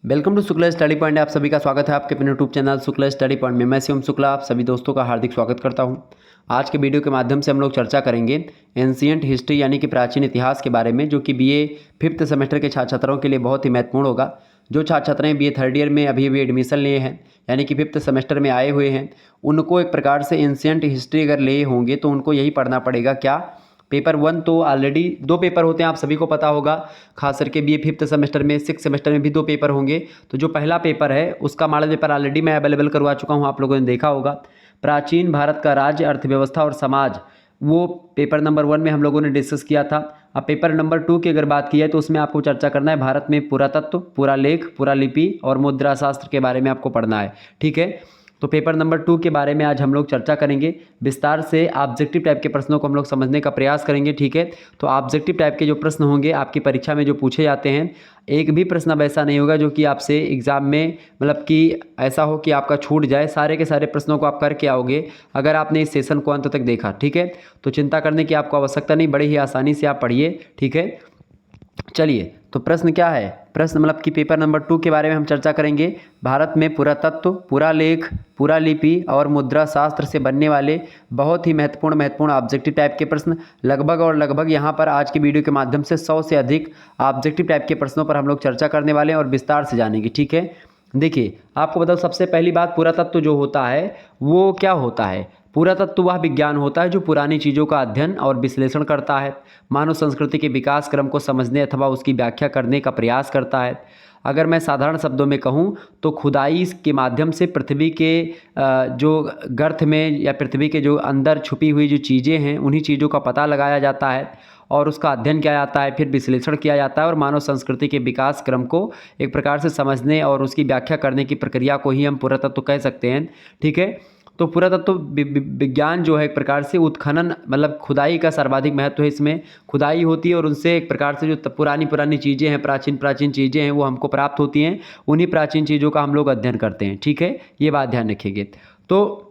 Welcome to Shukla study point. आप सभी का स्वागत है आपके अपने YouTube channel Shukla study point में। मैं शिवम शुक्ला आप सभी दोस्तों का हार्दिक स्वागत करता हूं। आज के वीडियो के माध्यम से हम लोग चर्चा करेंगे एंशिएंट हिस्ट्री यानी कि प्राचीन इतिहास के बारे में, जो कि बीए फिफ्थ सेमेस्टर के छात्र छात्राओं के लिए बहुत ही महत्वपूर्ण होगा। जो छात्र छात्राएँ बीए थर्ड ईयर में अभी एडमिशन लिए हैं यानी कि फिफ्थ सेमेस्टर में आए हुए हैं, उनको एक प्रकार से एंशिएंट हिस्ट्री अगर लिए होंगे तो उनको यही पढ़ना पड़ेगा। क्या पेपर 1 तो ऑलरेडी 2 पेपर होते हैं, आप सभी को पता होगा। खास करके बीए फिफ्थ सेमेस्टर में, सिक्स सेमेस्टर में भी 2 पेपर होंगे। तो जो पहला पेपर है उसका मॉडल पेपर ऑलरेडी मैं अवेलेबल करवा चुका हूँ, आप लोगों ने देखा होगा। प्राचीन भारत का राज्य, अर्थव्यवस्था और समाज, वो पेपर नंबर 1 में हम लोगों ने डिस्कस किया था। अब पेपर नंबर 2 की अगर बात की है तो उसमें आपको चर्चा करना है भारत में पुरातत्व, पुरालेख, पुरालिपि और मुद्रा शास्त्र के बारे में आपको पढ़ना है। ठीक है, तो पेपर नंबर 2 के बारे में आज हम लोग चर्चा करेंगे। विस्तार से ऑब्जेक्टिव टाइप के प्रश्नों को हम लोग समझने का प्रयास करेंगे। ठीक है, तो ऑब्जेक्टिव टाइप के जो प्रश्न होंगे आपकी परीक्षा में जो पूछे जाते हैं, एक भी प्रश्न अब ऐसा नहीं होगा जो कि आपसे एग्जाम में मतलब कि ऐसा हो कि आपका छूट जाए। सारे के सारे प्रश्नों को आप करके आओगे अगर आपने इस सेशन को अंत तक देखा। ठीक है, तो चिंता करने की आपको आवश्यकता नहीं, बड़े ही आसानी से आप पढ़िए। ठीक है, चलिए, तो प्रश्न क्या है। प्रश्न मतलब कि पेपर नंबर 2 के बारे में हम चर्चा करेंगे। भारत में पुरातत्व, पुरालेख, पुरालिपि और मुद्रा शास्त्र से बनने वाले बहुत ही महत्वपूर्ण ऑब्जेक्टिव टाइप के प्रश्न लगभग यहाँ पर आज की वीडियो के माध्यम से 100 से अधिक ऑब्जेक्टिव टाइप के प्रश्नों पर हम लोग चर्चा करने वाले हैं और विस्तार से जानेंगे। ठीक है, देखिए आपको बताओ, सबसे पहली बात, पुरातत्व जो होता है वो क्या होता है। पुरातत्व वह विज्ञान होता है जो पुरानी चीज़ों का अध्ययन और विश्लेषण करता है, मानव संस्कृति के विकास क्रम को समझने अथवा उसकी व्याख्या करने का प्रयास करता है। अगर मैं साधारण शब्दों में कहूँ तो खुदाई के माध्यम से पृथ्वी के जो गर्त में या पृथ्वी के जो अंदर छुपी हुई जो चीज़ें हैं उन्हीं चीज़ों का पता लगाया जाता है और उसका अध्ययन किया जाता है, फिर विश्लेषण किया जाता है और मानव संस्कृति के विकास क्रम को एक प्रकार से समझने और उसकी व्याख्या करने की प्रक्रिया को ही हम पुरातत्व कह सकते हैं। ठीक है, तो पुरातत्व विज्ञान जो है एक प्रकार से उत्खनन मतलब खुदाई का सर्वाधिक महत्व है। इसमें खुदाई होती है और उनसे एक प्रकार से जो पुरानी चीज़ें हैं, प्राचीन चीज़ें हैं, वो हमको प्राप्त होती हैं। उन्हीं प्राचीन चीज़ों का हम लोग अध्ययन करते हैं। ठीक है, ये बात ध्यान रखिएगा। तो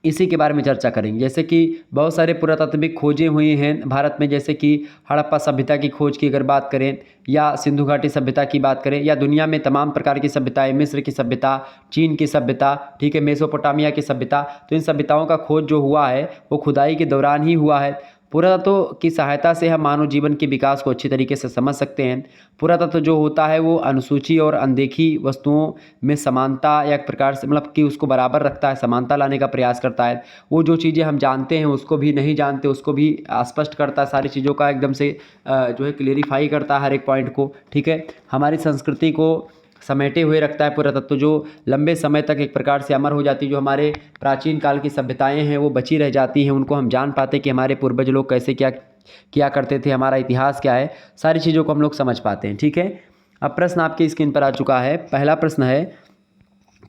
इसी के बारे में चर्चा करेंगे। जैसे कि बहुत सारे पुरातात्विक खोजें हुई हैं भारत में, जैसे कि हड़प्पा सभ्यता की खोज की अगर बात करें या सिंधु घाटी सभ्यता की बात करें या दुनिया में तमाम प्रकार की सभ्यताएं, मिस्र की सभ्यता, चीन की सभ्यता, ठीक है, मेसोपोटामिया की सभ्यता, तो इन सभ्यताओं का खोज जो हुआ है वो खुदाई के दौरान ही हुआ है। पुरातत्व की सहायता से हम मानव जीवन के विकास को अच्छी तरीके से समझ सकते हैं। पुरातत्व जो होता है वो अनुसूची और अनदेखी वस्तुओं में समानता या एक प्रकार से मतलब कि उसको बराबर रखता है, समानता लाने का प्रयास करता है। वो जो चीज़ें हम जानते हैं उसको भी नहीं जानते उसको भी स्पष्ट करता है, सारी चीज़ों का एकदम से जो है क्लियरिफाई करता है हर एक पॉइंट को। ठीक है, हमारी संस्कृति को समेटे हुए रखता है पुरातत्व, जो लंबे समय तक एक प्रकार से अमर हो जाती है। जो हमारे प्राचीन काल की सभ्यताएं हैं वो बची रह जाती हैं, उनको हम जान पाते कि हमारे पूर्वज लोग कैसे क्या किया करते थे, हमारा इतिहास क्या है, सारी चीज़ों को हम लोग समझ पाते हैं। ठीक है, अब प्रश्न आपकी स्क्रीन पर आ चुका है। पहला प्रश्न है,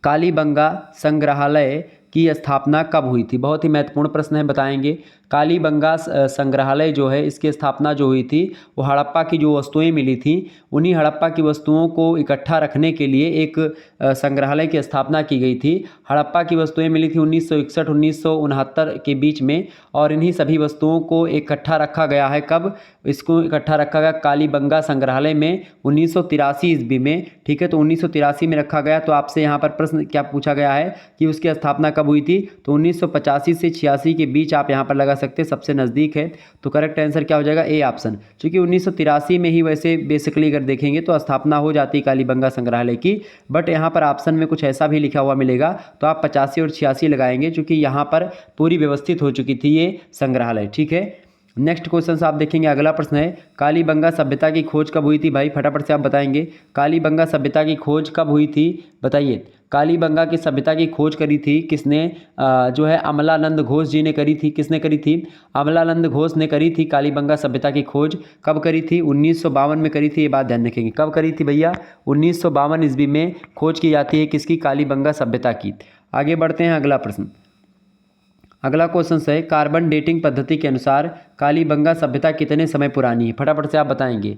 कालीबंगा संग्रहालय की स्थापना कब हुई थी। बहुत ही महत्वपूर्ण प्रश्न है, बताएंगे। कालीबंगा संग्रहालय जो है इसकी स्थापना जो हुई थी वो हड़प्पा की जो वस्तुएं मिली थी उन्हीं हड़प्पा की वस्तुओं को इकट्ठा रखने के लिए एक संग्रहालय की स्थापना की गई थी। हड़प्पा की वस्तुएं मिली थी 1961-1969 के बीच में और इन्हीं सभी वस्तुओं को इकट्ठा रखा गया है। कब इसको इकट्ठा रखा गया? कालीबंगा संग्रहालय में 1983 ईस्वी में। ठीक है, तो 1983 में रखा गया। तो आपसे यहाँ पर प्रश्न क्या पूछा गया है कि उसकी स्थापना कब हुई थी, तो 1985 से 86 के बीच आप यहाँ पर लगा सकते हैं, सबसे नज़दीक है। तो करेक्ट आंसर क्या हो जाएगा? A option. क्योंकि 1983 में ही वैसे बेसिकली अगर देखेंगे तो स्थापना हो जाती है कालीबंगा संग्रहालय की, बट यहाँ पर ऑप्शन में कुछ ऐसा भी लिखा हुआ मिलेगा तो आप 85 और 86 लगाएंगे, क्योंकि यहाँ पर पूरी व्यवस्थित हो चुकी थी ये संग्रहालय। ठीक है, नेक्स्ट क्वेश्चन से आप देखेंगे। अगला प्रश्न है, कालीबंगा सभ्यता की खोज कब हुई थी? भाई फटाफट से आप बताएंगे, कालीबंगा सभ्यता की खोज कब हुई थी, बताइए। कालीबंगा की सभ्यता की खोज करी थी किसने? जो है अमलानंद घोष जी ने करी थी। किसने करी थी? अमलानंद घोष ने करी थी। कालीबंगा सभ्यता की खोज कब करी थी? 1952 में करी थी। ये बात ध्यान रखेंगे, कब करी थी भैया? 1952 ईस्वी में खोज की जाती है किसकी? कालीबंगा सभ्यता की। आगे बढ़ते हैं, अगला प्रश्न। अगला क्वेश्चन है, कार्बन डेटिंग पद्धति के अनुसार कालीबंगा सभ्यता कितने समय पुरानी है? फटाफट से आप बताएंगे।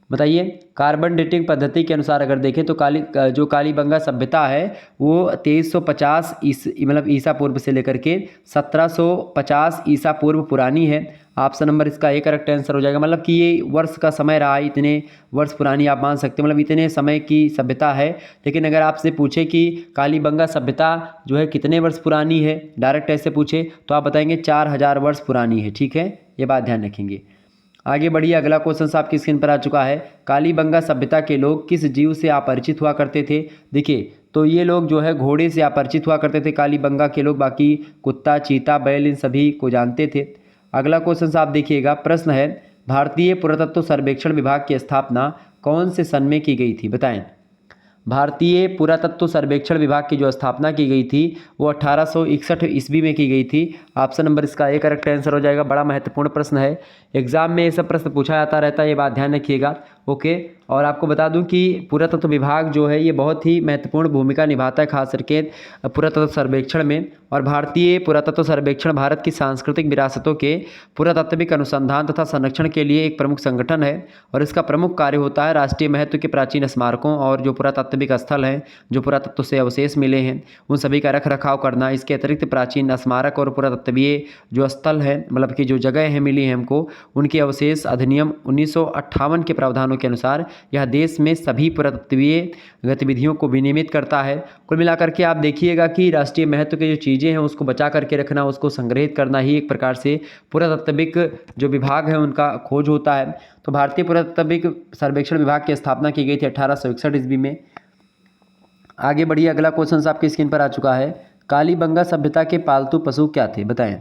बताइए। कार्बन डेटिंग पद्धति के अनुसार अगर देखें तो कालीबंगा सभ्यता है वो 2350 मतलब ईसा पूर्व से लेकर के 1750 ईसा पूर्व पुरानी है। ऑप्शन नंबर इसका ए करेक्ट आंसर हो जाएगा। मतलब कि ये वर्ष का समय रहा है, इतने वर्ष पुरानी आप मान सकते हैं, मतलब इतने समय की सभ्यता है। लेकिन अगर आपसे पूछे कि कालीबंगा सभ्यता जो है कितने वर्ष पुरानी है, डायरेक्ट ऐसे पूछे तो आप बताएंगे 4000 वर्ष पुरानी है। ठीक है, ये बात ध्यान रखेंगे। आगे बढ़िए, अगला क्वेश्चन आपकी स्क्रीन पर आ चुका है। कालीबंगा सभ्यता के लोग किस जीव से अपरिचित हुआ करते थे? देखिए, तो ये लोग जो है घोड़े से अपरिचित हुआ करते थे कालीबंगा के लोग, बाकी कुत्ता, चीता, बैल इन सभी को जानते थे। अगला क्वेश्चन आप देखिएगा, प्रश्न है भारतीय पुरातत्व सर्वेक्षण विभाग की स्थापना कौन से सन में की गई थी? बताएं। भारतीय पुरातत्व सर्वेक्षण विभाग की जो स्थापना की गई थी वो 1861 ईस्वी में की गई थी। ऑप्शन नंबर इसका ए करेक्ट आंसर हो जाएगा। बड़ा महत्वपूर्ण प्रश्न है, एग्जाम में ये सब प्रश्न पूछा जाता रहता है, ये बात ध्यान रखिएगा। ओके, और आपको बता दूं कि पुरातत्व विभाग जो है ये बहुत ही महत्वपूर्ण भूमिका निभाता है, खास करके पुरातत्व सर्वेक्षण में। और भारतीय पुरातत्व सर्वेक्षण भारत की सांस्कृतिक विरासतों के पुरातात्विक अनुसंधान तथा संरक्षण के लिए एक प्रमुख संगठन है। और इसका प्रमुख कार्य होता है राष्ट्रीय महत्व के प्राचीन स्मारकों और जो पुरातात्विक स्थल हैं, जो पुरातत्व से अवशेष मिले हैं, उन सभी का रख रखाव करना। इसके अतिरिक्त प्राचीन स्मारक और पुरातत्वीय जो स्थल हैं, मतलब कि जो जगह हैं मिली हैं हमको, उनके अवशेष अधिनियम 1958 के प्रावधानों के अनुसार यह देश में सभी पुरातत्वीय गतिविधियों को विनियमित करता है। कुल मिलाकर के आप देखिएगा कि राष्ट्रीय महत्व की जो चीज़ें हैं उसको बचा करके रखना, उसको संग्रहित करना ही एक प्रकार से पुरातत्विक जो विभाग है उनका खोज होता है। तो भारतीय पुरातत्विक सर्वेक्षण विभाग की स्थापना की गई थी 1861 ईस्वी में। आगे बढ़िए, अगला क्वेश्चन आपकी स्क्रीन पर आ चुका है। कालीबंगा सभ्यता के पालतू पशु क्या थे? बताएं।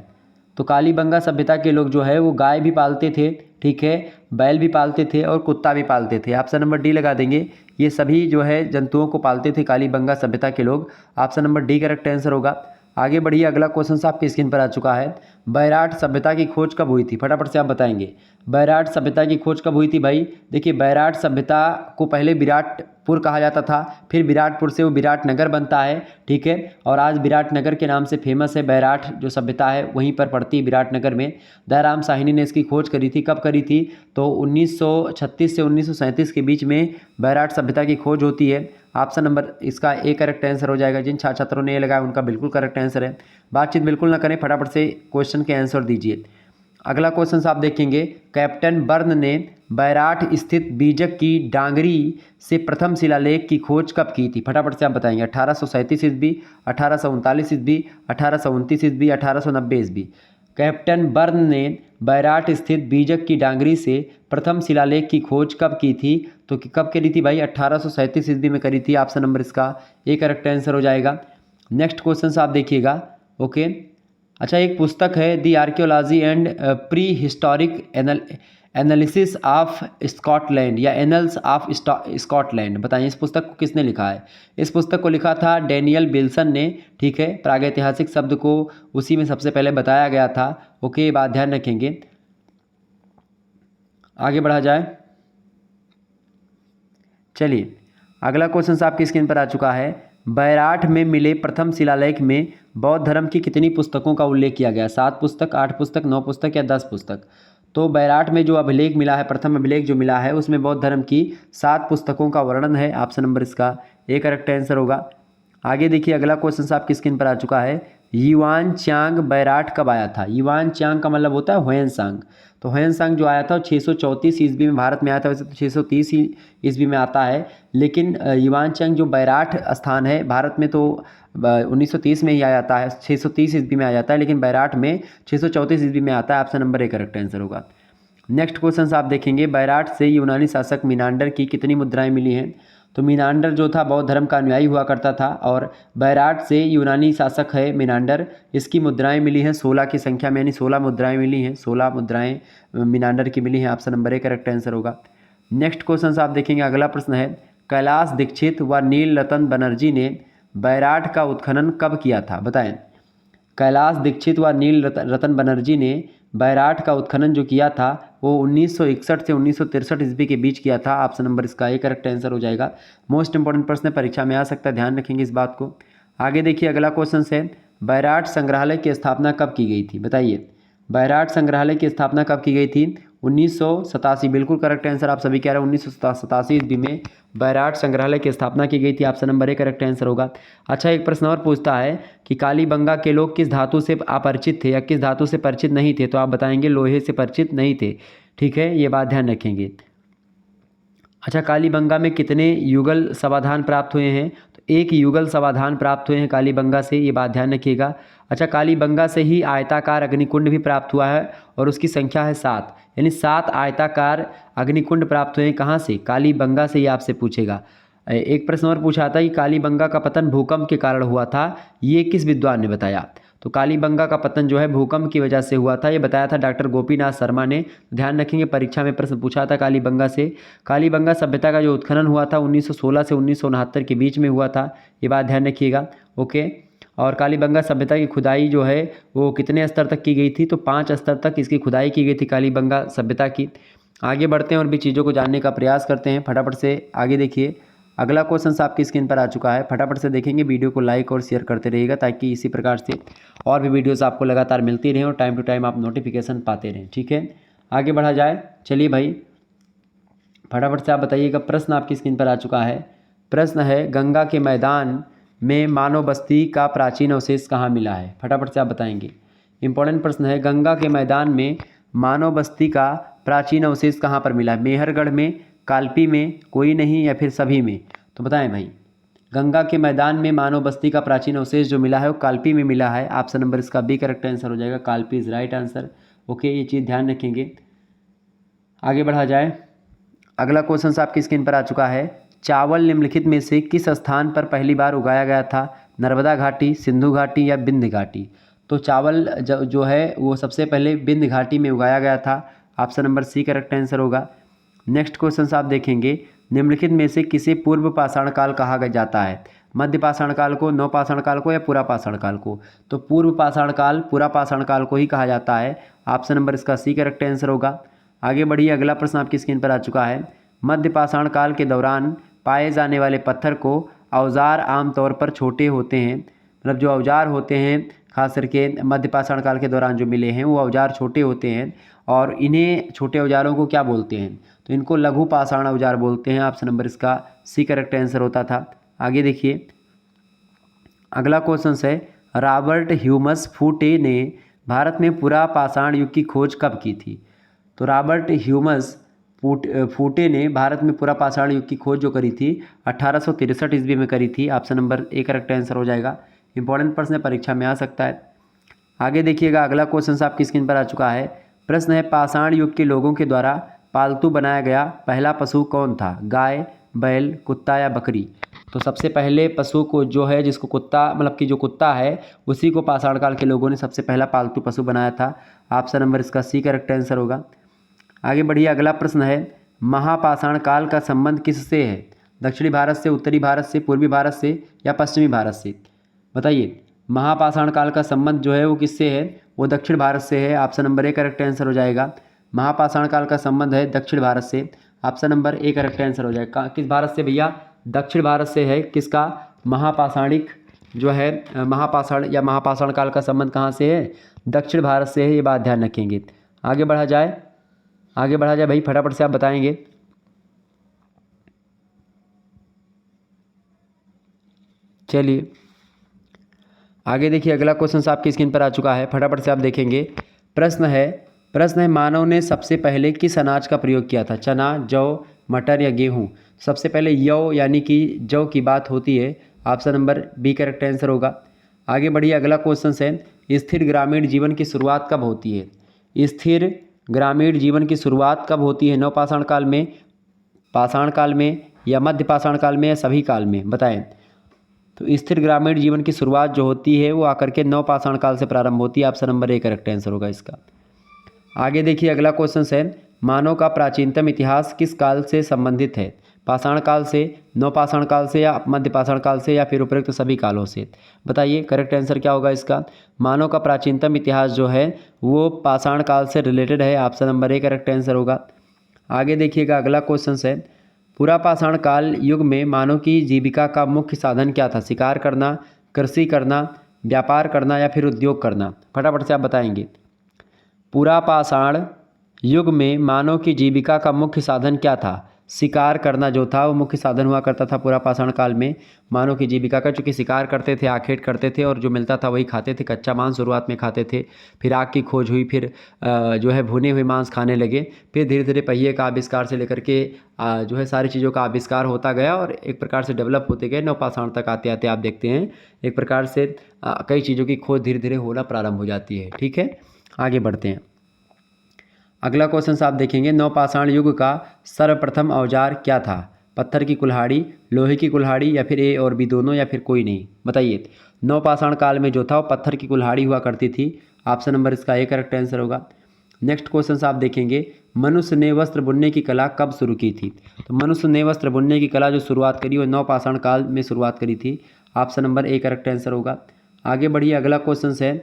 तो कालीबंगा सभ्यता के लोग जो है वो गाय भी पालते थे, ठीक है, बैल भी पालते थे और कुत्ता भी पालते थे। ऑप्शन नंबर डी लगा देंगे। ये सभी जो है जंतुओं को पालते थे कालीबंगा सभ्यता के लोग। Option number D correct answer होगा। आगे बढ़िए, अगला क्वेश्चन आपकी स्क्रीन पर आ चुका है। बैराट सभ्यता की खोज कब हुई थी? फटाफट से आप बताएंगे। बैराट सभ्यता की खोज कब हुई थी भाई? देखिए, बैराट सभ्यता को पहले विराटपुर कहा जाता था, फिर विराटपुर से वो विराटनगर बनता है, ठीक है, और आज विराटनगर के नाम से फेमस है। बैराट जो सभ्यता है वहीं पर पड़ती है, विराटनगर में। दयाराम साहनी ने इसकी खोज करी थी। कब करी थी? तो 1936 से 1937 के बीच में बैराट सभ्यता की खोज होती है। ऑप्शन नंबर इसका ए करेक्ट आंसर हो जाएगा। जिन छात्रों ने ये लगाया उनका बिल्कुल करेक्ट आंसर है। बातचीत बिल्कुल ना करें, फटाफट से क्वेश्चन के आंसर दीजिए। अगला क्वेश्चन आप देखेंगे, कैप्टन बर्न ने बैराट स्थित बीजक की डांगरी से प्रथम शिलालेख की खोज कब की थी? फटाफट से आप बताएंगे। 1837 ईस्वी, 1839 ईस्वी, 1829 ईस्वी, 1890 ईस्वी। कैप्टन बर्न ने बैराट स्थित बीजक की डांगरी से प्रथम शिलालेख की खोज कब की थी? तो कब करी थी भाई? 1837 ईस्वी में करी थी। ऑप्शन नंबर इसका ए करेक्ट आंसर हो जाएगा। नेक्स्ट क्वेश्चन आप देखिएगा। ओके, अच्छा, एक पुस्तक है the archaeology and prehistoric analysis of Scotland या एनल्स ऑफ स्कॉटलैंड। बताइए इस पुस्तक को किसने लिखा है? इस पुस्तक को लिखा था डैनियल विल्सन ने, ठीक है। प्रागैतिहासिक शब्द को उसी में सबसे पहले बताया गया था। ओके, बात ध्यान रखेंगे। आगे बढ़ा जाए, चलिए अगला क्वेश्चन आपकी स्क्रीन पर आ चुका है। बैराठ में मिले प्रथम शिलालेख में बौद्ध धर्म की कितनी पुस्तकों का उल्लेख किया गया? 7 पुस्तक, 8 पुस्तक, 9 पुस्तक या 10 पुस्तक? तो बैराठ में जो अभिलेख मिला है, प्रथम अभिलेख जो मिला है, उसमें बौद्ध धर्म की 7 पुस्तकों का वर्णन है। ऑप्शन नंबर इसका ए करेक्ट आंसर होगा। आगे देखिए, अगला क्वेश्चन आपकी स्क्रीन पर आ चुका है। युआन चांग बैराठ कब आया था? युआन चांग का मतलब होता है ह्वेनसांग। तो ह्वेनसांग जो आया था 634 ईस्वी में भारत में आया था। वैसे तो 630 ईस्वी में आता है, लेकिन युआन चांग जो बैराठ स्थान है भारत में तो 1930 में ही आ जाता है, 630 ईस्वी में आ जाता है, लेकिन बैराठ में 634 ईस्वी में आता है। Option number A correct answer होगा। नेक्स्ट क्वेश्चन आप देखेंगे, बैराठ से यूनानी शासक मीनांडर की कितनी मुद्राएं मिली हैं? तो मीनांडर जो था बौद्ध धर्म का अनुयायी हुआ करता था, और बैराठ से यूनानी शासक है मीनांडर, इसकी मुद्राएं मिली हैं 16 की संख्या में, यानी 16 मुद्राएं मिली हैं। 16 मुद्राएं मीनांडर की मिली हैं। Option number A correct answer होगा। नेक्स्ट क्वेश्चन आप देखेंगे, अगला प्रश्न है, कैलाश दीक्षित व नील रतन बनर्जी ने बैराठ का उत्खनन कब किया था? बताएं। कैलाश दीक्षित व नील रतन बनर्जी ने बैराठ का उत्खनन जो किया था वो 1961 से 1963 ईस्वी के बीच किया था। ऑप्शन नंबर इसका ए करेक्ट आंसर हो जाएगा। मोस्ट इंपॉर्टेंट प्रश्न परीक्षा में आ सकता है, ध्यान रखेंगे इस बात को। आगे देखिए, अगला क्वेश्चन है, बैराठ संग्रहालय की स्थापना कब की गई थी? बताइए। बैराठ संग्रहालय की स्थापना कब की गई थी? 1987, बिल्कुल करेक्ट आंसर आप सभी कह रहे हैं। 1987 ईस्वी में बैराट संग्रहालय की स्थापना की गई थी। Option number A correct answer होगा। अच्छा, एक प्रश्न और पूछता है कि कालीबंगा के लोग किस धातु से अपरिचित थे या किस धातु से परिचित नहीं थे, तो आप बताएंगे लोहे से परिचित नहीं थे। ठीक है, ये बात ध्यान रखेंगे। अच्छा, कालीबंगा में कितने युगल समाधान प्राप्त हुए हैं, तो एक युगल समाधान प्राप्त हुए हैं कालीबंगा से, ये बात ध्यान रखिएगा। अच्छा, कालीबंगा से ही आयताकार अग्निकुंड भी प्राप्त हुआ है और उसकी संख्या है 7, यानी 7 आयताकार अग्निकुंड प्राप्त हुए हैं। कहाँ से? कालीबंगा से ही आपसे पूछेगा। एक प्रश्न और पूछा था कि कालीबंगा का पतन भूकंप के कारण हुआ था, ये किस विद्वान ने बताया? तो कालीबंगा का पतन जो है भूकंप की वजह से हुआ था, ये बताया था डॉक्टर गोपीनाथ शर्मा ने। ध्यान रखेंगे, परीक्षा में प्रश्न पूछा था कालीबंगा से। कालीबंगा सभ्यता का जो उत्खनन हुआ था 1916 से 1969 के बीच में हुआ था, ये बात ध्यान रखिएगा। ओके, और कालीबंगा सभ्यता की खुदाई जो है वो कितने स्तर तक की गई थी, तो 5 स्तर तक इसकी खुदाई की गई थी कालीबंगा सभ्यता की। आगे बढ़ते हैं और भी चीज़ों को जानने का प्रयास करते हैं। फटाफट से आगे देखिए, अगला क्वेश्चन आपकी स्क्रीन पर आ चुका है। फटाफट से देखेंगे, वीडियो को लाइक और शेयर करते रहिएगा ताकि इसी प्रकार से और भी वीडियोस आपको लगातार मिलती रहें और टाइम टू टाइम आप नोटिफिकेशन पाते रहें। ठीक है, आगे बढ़ा जाए। चलिए भाई, फटाफट से आप बताइएगा। प्रश्न आपकी स्क्रीन पर आ चुका है। प्रश्न है, गंगा के मैदान में मानव बस्ती का प्राचीन अवशेष कहाँ मिला है? फटाफट से आप बताएंगे। इंपॉर्टेंट प्रश्न है, गंगा के मैदान में मानव बस्ती का प्राचीन अवशेष कहाँ पर मिला है? मेहरगढ़ में, कालपी में, कोई नहीं, या फिर सभी में? तो बताएं भाई। गंगा के मैदान में मानव बस्ती का प्राचीन अवशेष जो मिला है वो कालपी में मिला है। ऑप्शन नंबर इसका बी करेक्ट आंसर हो जाएगा। Kalpi is right answer. Okay, ये चीज़ ध्यान रखेंगे। आगे बढ़ा जाए। अगला क्वेश्चन आपकी स्क्रीन पर आ चुका है। चावल निम्नलिखित में से किस स्थान पर पहली बार उगाया गया था? नर्मदा घाटी, सिंधु घाटी, या विंध्य घाटी? तो चावल जो है वो सबसे पहले विंध्य घाटी में उगाया गया था। Option number C correct answer होगा। नेक्स्ट क्वेश्चन आप देखेंगे, निम्नलिखित में से किसे पूर्व पाषाण काल कहा जाता है? मध्य पाषाण काल को, नव पाषाण काल को, या पूरा पाषाण काल को? तो पूर्व पाषाण काल, पूरा पाषाण काल को ही कहा जाता है। ऑप्शन नंबर इसका सी करेक्ट आंसर होगा। आगे बढ़िए, अगला प्रश्न आपकी स्क्रीन पर आ चुका है। मध्य पाषाण काल के दौरान पाए जाने वाले पत्थर को औजार आमतौर पर छोटे होते हैं, मतलब जो औजार होते हैं खास करके मध्य पाषाण काल के दौरान जो मिले हैं वो औजार छोटे होते हैं, और इन्हें छोटे औजारों को क्या बोलते हैं? तो इनको लघु पाषाण औजार बोलते हैं। ऑप्शन नंबर इसका सी करेक्ट आंसर होता था। आगे देखिए, अगला क्वेश्चन है, रॉबर्ट ह्यूमस फूटे ने भारत में पूरा पाषाण युग की खोज कब की थी? तो रॉबर्ट ह्यूमस फूटे ने भारत में पूरा पाषाण युग की खोज जो करी थी 1863 ईस्वी में करी थी। Option number A correct answer हो जाएगा। इंपॉर्टेंट प्रश्न परीक्षा में आ सकता है। आगे देखिएगा, अगला क्वेश्चन आपकी स्क्रीन पर आ चुका है। प्रश्न है, पाषाण युग के लोगों के द्वारा पालतू बनाया गया पहला पशु कौन था? गाय, बैल, कुत्ता, या बकरी? तो सबसे पहले पशु को जो है जिसको कुत्ता, मतलब कि जो कुत्ता है उसी को पाषाण काल के लोगों ने सबसे पहला पालतू पशु बनाया था। ऑप्शन नंबर इसका सी करेक्ट आंसर होगा। आगे बढ़िए, अगला प्रश्न है, महापाषाण काल का संबंध किससे है? दक्षिणी भारत से, उत्तरी भारत से, पूर्वी भारत से, या पश्चिमी भारत से? बताइए, महापाषाण काल का संबंध जो है वो किससे है? वो दक्षिण भारत से है। Option number A correct answer हो जाएगा। महापाषाण काल का संबंध है दक्षिण भारत से। Option number A correct answer हो जाएगा। किस भारत से भैया? दक्षिण भारत से है। किसका? महापाषाणिक जो है महापाषाण या महापाषाण काल का संबंध कहाँ से है? दक्षिण भारत से है। ये बात ध्यान रखेंगे। आगे बढ़ा जाए, आगे बढ़ा जाए भाई, फटाफट से आप बताएंगे। चलिए आगे देखिए, अगला क्वेश्चन आपकी स्क्रीन पर आ चुका है। फटाफट से आप देखेंगे। प्रश्न है, मानव ने सबसे पहले किस अनाज का प्रयोग किया था? चना, जौ, मटर, या गेहूँ? सबसे पहले यौ यानी कि जौ की बात होती है। Option number B correct answer होगा। आगे बढ़िए, अगला क्वेश्चन है, स्थिर ग्रामीण जीवन की शुरुआत कब होती है? स्थिर ग्रामीण जीवन की शुरुआत कब होती है? नवपाषाण काल में, पाषाण काल में, या मध्य पाषाण काल में, या सभी काल में? बताएं। तो स्थिर ग्रामीण जीवन की शुरुआत जो होती है वो आकर के नवपाषाण काल से प्रारंभ होती है। Option number A correct answer होगा इसका। आगे देखिए, अगला क्वेश्चन है, मानव का प्राचीनतम इतिहास किस काल से संबंधित है? पाषाण काल से, नवपाषाण काल से, या मध्य पाषाण काल से, या फिर उपरोक्त सभी कालों से? बताइए करेक्ट आंसर क्या होगा इसका। मानव का प्राचीनतम इतिहास जो है वो पाषाण काल से रिलेटेड है। Option number A correct answer होगा। आगे देखिएगा, अगला क्वेश्चन है, पूरा पाषाण काल युग में मानव की जीविका का मुख्य साधन क्या था? शिकार करना, कृषि करना, व्यापार करना, या फिर उद्योग करना? फटाफट से आप बताएंगे। पूरा पाषाण युग में मानव की जीविका का मुख्य साधन क्या था? शिकार करना जो था वो मुख्य साधन हुआ करता था पुरा पाषाण काल में मानव की जीविका का, चूँकि शिकार करते थे, आखेट करते थे और जो मिलता था वही खाते थे। कच्चा मांस शुरुआत में खाते थे, फिर आग की खोज हुई, फिर जो है भुने हुए मांस खाने लगे, फिर धीरे धीरे पहिए का आविष्कार से लेकर के जो है सारी चीज़ों का आविष्कार होता गया और एक प्रकार से डेवलप होते गए। नवपाषाण तक आते आते आप देखते हैं एक प्रकार से कई चीज़ों की खोज धीरे धीरे होना प्रारंभ हो जाती है। ठीक है, आगे बढ़ते हैं। अगला क्वेश्चन आप देखेंगे, नवपाषाण युग का सर्वप्रथम औजार क्या था? पत्थर की कुल्हाड़ी, लोहे की कुल्हाड़ी, या फिर ए और बी दोनों, या फिर कोई नहीं? बताइए। नवपाषाण काल में जो था वो पत्थर की कुल्हाड़ी हुआ करती थी। ऑप्शन नंबर इसका ए करेक्ट आंसर होगा। नेक्स्ट क्वेश्चन आप देखेंगे, मनुष्य ने वस्त्र बुनने की कला कब शुरू की थी? तो मनुष्य ने वस्त्र बुनने की कला जो शुरुआत करी वो नवपाषाण काल में शुरुआत करी थी। Option number A correct answer होगा। आगे बढ़िए, अगला क्वेश्चन है,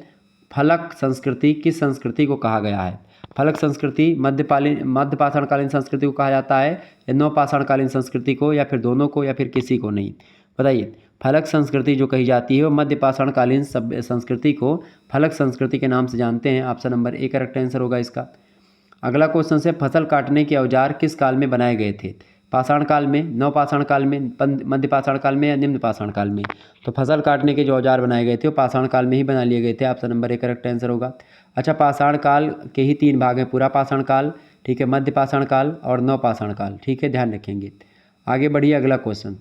फलक संस्कृति किस संस्कृति को कहा गया है? फलक संस्कृति मध्यपाषाणकालीन संस्कृति को कहा जाता है, या नवपाषाणकालीन संस्कृति को, या फिर दोनों को, या फिर किसी को नहीं? बताइए। फलक संस्कृति जो कही जाती है वो मध्यपाषाणकालीन सभ्य संस्कृति को फलक संस्कृति के नाम से जानते हैं। Option number A correct answer होगा इसका। अगला क्वेश्चन से, फसल काटने के औजार किस काल में बनाए गए थे? पाषाण काल में, नवपाषाण काल में, मध्यपाषाण काल में, या निम्न पाषाण काल में? तो फसल काटने के जो औजार बनाए गए थे वो पाषाण काल में ही बना लिए गए थे। Option number A correct answer होगा। अच्छा, पाषाण काल के ही 3 भाग हैं, पूरा पाषाण काल, ठीक है, मध्य पाषाण काल और नवपाषाण काल। ठीक है, ध्यान रखेंगे। आगे बढ़िए, अगला क्वेश्चन।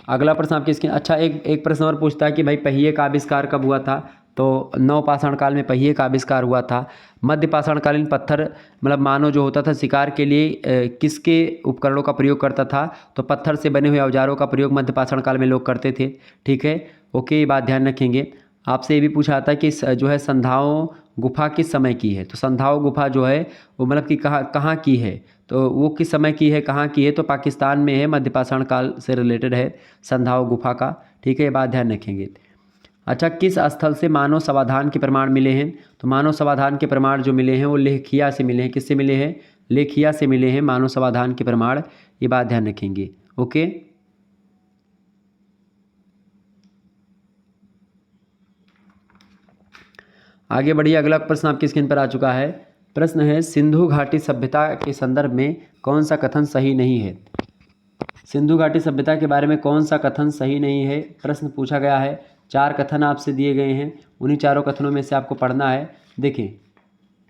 अगला प्रश्न आपकी स्क्रीन, अच्छा एक प्रश्न और पूछता है कि भाई पहिए का आविष्कार कब हुआ था? तो नवपाषाण काल में पहिए का आविष्कार हुआ था। मध्यपाषाणकालीन पत्थर मतलब मानव जो होता था शिकार के लिए किसके उपकरणों का प्रयोग करता था? तो पत्थर से बने हुए औजारों का प्रयोग मध्यपाषाण काल में लोग करते थे। ठीक है, ओके, ये बात ध्यान रखेंगे। आपसे ये भी पूछा था कि जो है संधाओ गुफा किस समय की है? तो संधाओ गुफा जो है वो मतलब कि कहाँ की है? तो वो किस समय की है, कहाँ की है? तो पाकिस्तान में है, मध्यपाषाण काल से रिलेटेड है संधाओ गुफा का। ठीक है, ये बात ध्यान रखेंगे। अच्छा, किस स्थल से मानव समाधान के प्रमाण मिले हैं? तो मानव समाधान के प्रमाण जो मिले हैं वो लेखिया से मिले हैं। किससे मिले हैं? लेखिया से मिले हैं मानव समाधान के प्रमाण। ये बात ध्यान रखेंगे। ओके, आगे बढ़िए, अगला प्रश्न आपकी स्क्रीन पर आ चुका है। प्रश्न है, सिंधु घाटी सभ्यता के संदर्भ में कौन सा कथन सही नहीं है? सिंधु घाटी सभ्यता के बारे में कौन सा कथन सही नहीं है? प्रश्न पूछा गया है। 4 कथन आपसे दिए गए हैं, उन्हीं चारों कथनों में से आपको पढ़ना है। देखिए,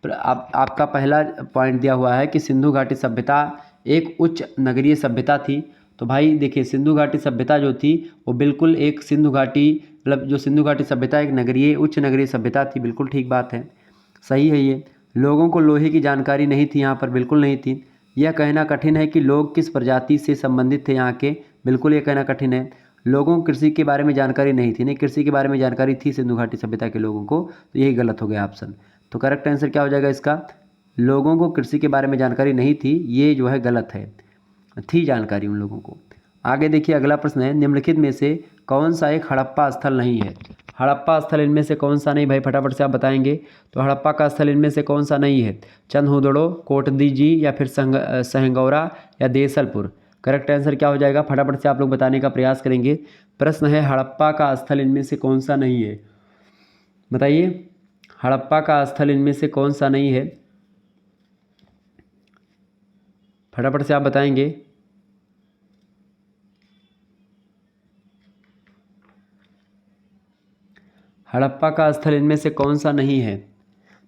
आपका पहला पॉइंट दिया हुआ है कि सिंधु घाटी सभ्यता एक उच्च नगरीय सभ्यता थी। तो भाई देखिए, सिंधु घाटी सभ्यता जो थी वो बिल्कुल एक सिंधु घाटी मतलब जो सिंधु घाटी सभ्यता एक नगरीय उच्च नगरीय सभ्यता थी। बिल्कुल ठीक बात है, सही है ये। लोगों को लोहे की जानकारी नहीं थी यहाँ पर, बिल्कुल नहीं थी। यह कहना कठिन है कि लोग किस प्रजाति से संबंधित थे यहाँ के, बिल्कुल ये कहना कठिन है। लोगों को कृषि के बारे में जानकारी नहीं थी, नहीं, कृषि के बारे में जानकारी थी सिंधु घाटी सभ्यता के लोगों को। तो यही गलत हो गया ऑप्शन। तो करेक्ट आंसर क्या हो जाएगा इसका? लोगों को कृषि के बारे में जानकारी नहीं थी, ये जो है गलत है, थी जानकारी उन लोगों को। आगे देखिए, अगला प्रश्न है, निम्नलिखित में से कौन सा एक हड़प्पा स्थल नहीं है? हड़प्पा स्थल इनमें से कौन सा नहीं? भाई फटाफट से आप बताएंगे। तो हड़प्पा का स्थल इनमें से कौन सा नहीं है? चंदहुदड़ो, कोटदीजी, या फिर सहंगौरा, या देसलपुर? करेक्ट आंसर क्या हो जाएगा? फटाफट से आप लोग बताने का प्रयास करेंगे। प्रश्न है, हड़प्पा का स्थल इनमें से कौन सा नहीं है? बताइए, हड़प्पा का स्थल इनमें से कौन सा नहीं है? फटाफट से आप बताएंगे। हड़प्पा का स्थल इनमें से कौन सा नहीं है?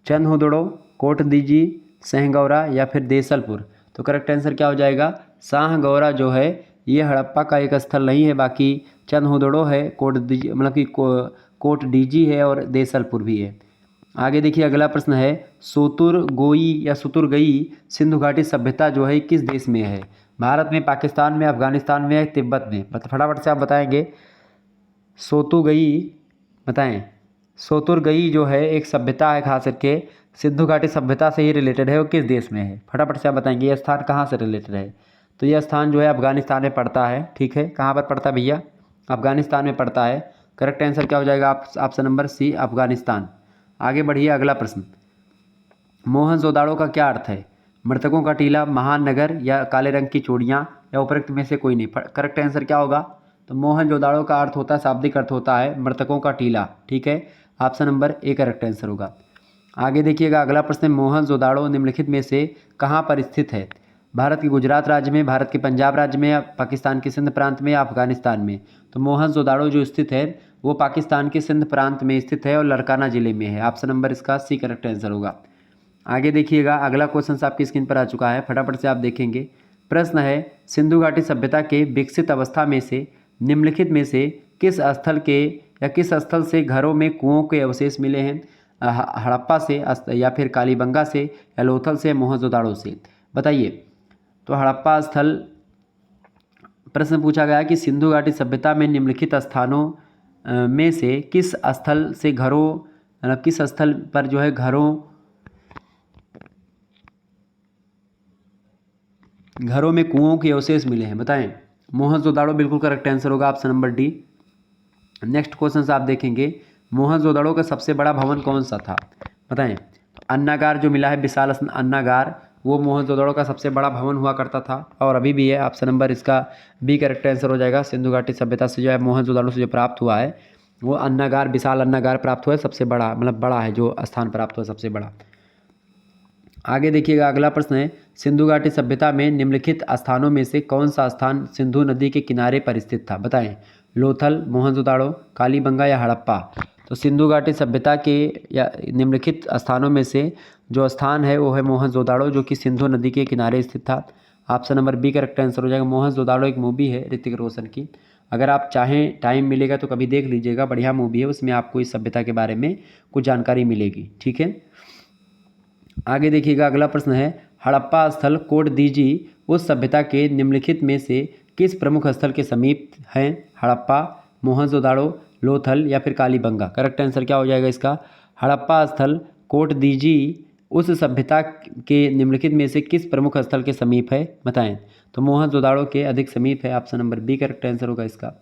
चंदहुदड़ो, कोटदीजी, सहगौरा, या फिर देसलपुर? तो करेक्ट आंसर क्या हो जाएगा? शाहगौरा जो है ये हड़प्पा का एक स्थल नहीं है। बाकी चंदहुदड़ो है, कोटदीजी मतलब कि कोटडीजी है, और देसलपुर भी है। आगे देखिए, अगला प्रश्न है, सोतुरगोई या सुतुरगई सिंधु घाटी सभ्यता जो है किस देश में है? भारत में, पाकिस्तान में, अफगानिस्तान में, या तिब्बत में? फटाफट से आप बताएंगे। सोतुगई बताएं। सोतुरगई जो है एक सभ्यता है, खास करके सिंधु घाटी सभ्यता से ही रिलेटेड है। वो किस देश में है? फटाफट से आप बताएंगे, ये स्थान कहाँ से रिलेटेड है? तो यह स्थान जो है अफगानिस्तान में पड़ता है। ठीक है, कहाँ पर पड़ता है भैया? अफगानिस्तान में पड़ता है। करेक्ट आंसर क्या हो जाएगा? Option number C, Afghanistan. आगे बढ़िए, अगला प्रश्न, मोहनजोदाड़ो का क्या अर्थ है? मृतकों का टीला, महान नगर, या काले रंग की चूड़ियाँ, या उपरोक्त में से कोई नहीं? करेक्ट आंसर क्या होगा? तो मोहनजोदाड़ो का अर्थ होता है, शाब्दिक अर्थ होता है मृतकों का टीला। ठीक है, option number A correct answer होगा। आगे देखिएगा अगला प्रश्न, मोहनजोदाड़ो निम्नलिखित में से कहाँ पर स्थित है? भारत के गुजरात राज्य में, भारत के पंजाब राज्य में, या पाकिस्तान के सिंध प्रांत में, या अफगानिस्तान में? तो मोहनजोदाड़ो जो स्थित है वो पाकिस्तान के सिंध प्रांत में स्थित है और लड़काना जिले में है। ऑप्शन नंबर इसका सी करेक्ट आंसर होगा। आगे देखिएगा अगला क्वेश्चन आपकी स्क्रीन पर आ चुका है, फटाफट से आप देखेंगे। प्रश्न है, सिंधु घाटी सभ्यता के विकसित अवस्था में से निम्नलिखित में से किस स्थल के या किस स्थल से घरों में कुओं के अवशेष मिले हैं? हड़प्पा से, या फिर कालीबंगा से, या लोथल से, मोहनजोदाड़ो से? बताइए। तो हड़प्पा स्थल प्रश्न पूछा गया कि सिंधु घाटी सभ्यता में निम्नलिखित स्थानों में से किस स्थल से घरों, मतलब किस स्थल पर जो है घरों में कुओं के अवशेष मिले हैं? बताएं। मोहनजोदाड़ो बिल्कुल करेक्ट आंसर होगा, option number D. Next question से आप देखेंगे, मोहनजोदाड़ो का सबसे बड़ा भवन कौन सा था? बताएं। तो अन्नागार जो मिला है, विशाल अन्नागार, वो मोहनजोदाड़ो का सबसे बड़ा भवन हुआ करता था और अभी भी है। ऑप्शन नंबर इसका बी करेक्ट आंसर हो जाएगा। सिंधु घाटी सभ्यता से जो है मोहनजोदाड़ो से जो प्राप्त हुआ है वो अन्नागार, विशाल अन्नागार प्राप्त हुआ है, सबसे बड़ा, मतलब बड़ा है जो स्थान प्राप्त हुआ सबसे बड़ा। आगे देखिएगा अगला प्रश्न है, सिंधु घाटी सभ्यता में निम्नलिखित स्थानों में से कौन सा स्थान सिंधु नदी के किनारे पर स्थित था? बताएं। लोथल, मोहनजोदाड़ो, कालीबंगा, या हड़प्पा? तो सिंधु घाटी सभ्यता के या निम्नलिखित स्थानों में से जो स्थान है वो है मोहनजोदाड़ो, जो कि सिंधु नदी के किनारे स्थित था। Option number B correct answer हो जाएगा। मोहनजोदाड़ो एक मूवी है ऋतिक रोशन की, अगर आप चाहें टाइम मिलेगा तो कभी देख लीजिएगा, बढ़िया मूवी है, उसमें आपको इस सभ्यता के बारे में कुछ जानकारी मिलेगी। ठीक है। आगे देखिएगा अगला प्रश्न है, हड़प्पा स्थल कोड दीजी उस सभ्यता के निम्नलिखित में से किस प्रमुख स्थल के समीप हैं? हड़प्पा, मोहनजोदाड़ो, लोथल, या फिर कालीबंगा? करेक्ट आंसर क्या हो जाएगा इसका? हड़प्पा स्थल कोट दीजी उस सभ्यता के निम्नलिखित में से किस प्रमुख स्थल के समीप है? बताएं। तो मोहनजोदाड़ो के अधिक समीप है। Option number B correct answer होगा इसका।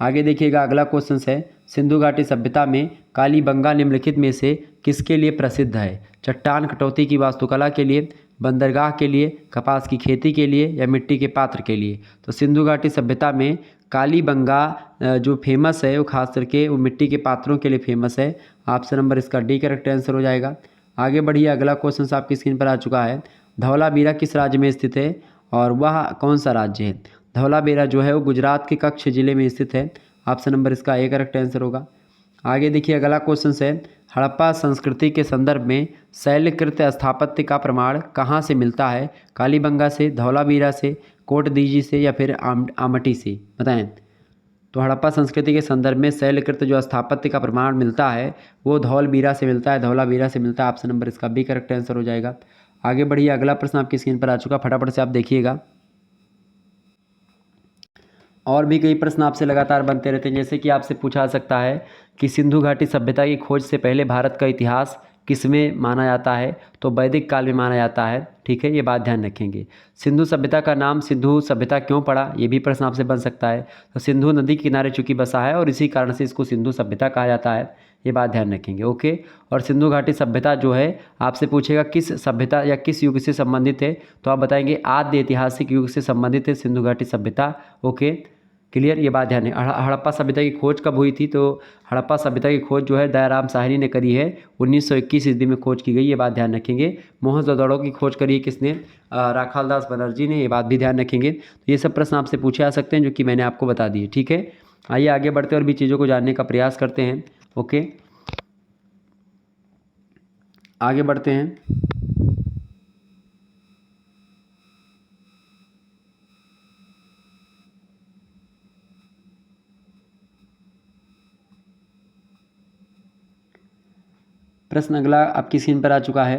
आगे देखिएगा अगला क्वेश्चन है, सिंधु घाटी सभ्यता में कालीबंगा निम्नलिखित में से किसके लिए प्रसिद्ध है? चट्टान कटौती की वास्तुकला के लिए, बंदरगाह के लिए, कपास की खेती के लिए, या मिट्टी के पात्र के लिए? तो सिंधु घाटी सभ्यता में कालीबंगा जो फेमस है वो खास करके वो मिट्टी के पात्रों के लिए फेमस है। ऑप्शन नंबर इसका डी करेक्ट आंसर हो जाएगा। आगे बढ़िए अगला क्वेश्चन आपकी स्क्रीन पर आ चुका है, धौलावीरा किस राज्य में स्थित है और वह कौन सा राज्य है? धौलावीरा जो है वो गुजरात के कच्छ जिले में स्थित है। ऑप्शन नंबर इसका ए करेक्ट आंसर होगा। आगे देखिए अगला क्वेश्चन है, हड़प्पा संस्कृति के संदर्भ में शैलकृत स्थापत्य का प्रमाण कहाँ से मिलता है? कालीबंगा से, धौलावीरा से, कोट दीजी से, या फिर आमटी से? बताएं। तो हड़प्पा संस्कृति के संदर्भ में शैलकृत जो स्थापत्य का प्रमाण मिलता है वो धौलावीरा से मिलता है, धौलावीरा से मिलता है। ऑप्शन नंबर इसका बी करेक्ट आंसर हो जाएगा। आगे बढ़िए अगला प्रश्न आपकी स्क्रीन पर आ चुका, फटाफट से आप देखिएगा। और भी कई प्रश्न आपसे लगातार बनते रहते हैं, जैसे कि आपसे पूछा सकता है कि सिंधु घाटी सभ्यता की खोज से पहले भारत का इतिहास किसमें माना जाता है? तो वैदिक काल में माना जाता है। ठीक है, ये बात ध्यान रखेंगे। सिंधु सभ्यता का नाम सिंधु सभ्यता क्यों पड़ा, ये भी प्रश्न आपसे बन सकता है। तो सिंधु नदी के किनारे चूंकि बसा है और इसी कारण से इसको सिंधु सभ्यता कहा जाता है, ये बात ध्यान रखेंगे। ओके। और सिंधु घाटी सभ्यता जो है आपसे पूछेगा किस सभ्यता या किस युग से संबंधित है, तो आप बताएंगे आद्य ऐतिहासिक युग से संबंधित है सिंधु घाटी सभ्यता। ओके, क्लियर, ये बात ध्यान है। हड़प्पा सभ्यता की खोज कब हुई थी? तो हड़प्पा सभ्यता की खोज जो है दयाराम साहनी ने करी है, 1921 ईस्वी में खोज की गई, ये बात ध्यान रखेंगे। मोहनजोदाड़ो की खोज करी है किसने? राखालदास बनर्जी ने, ये बात भी ध्यान रखेंगे। तो ये सब प्रश्न आपसे पूछे आ सकते हैं जो कि मैंने आपको बता दिए। ठीक है, आइए आगे बढ़ते और भी चीज़ों को जानने का प्रयास करते हैं। ओके, आगे बढ़ते हैं। प्रश्न अगला आपकी स्क्रीन पर आ चुका है।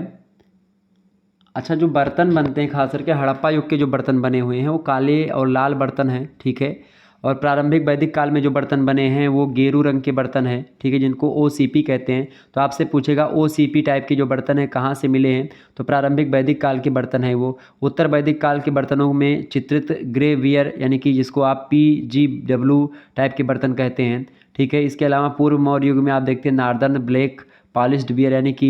अच्छा, जो बर्तन बनते हैं खास करके हड़प्पा युग के जो बर्तन बने हुए हैं वो काले और लाल बर्तन हैं। ठीक है, और प्रारंभिक वैदिक काल में जो बर्तन बने हैं वो गेरू रंग के बर्तन हैं। ठीक है, जिनको OCP कहते हैं। तो आपसे पूछेगा OCP टाइप के जो बर्तन हैं कहाँ से मिले हैं? तो प्रारंभिक वैदिक काल के बर्तन है वो। उत्तर वैदिक काल के बर्तनों में चित्रित ग्रेवियर यानी कि जिसको आप PGW टाइप के बर्तन कहते हैं। ठीक है, इसके अलावा पूर्व मौर्य युग में आप देखते हैं नार्दर्न ब्लैक पॉलिश्ड बियर यानी कि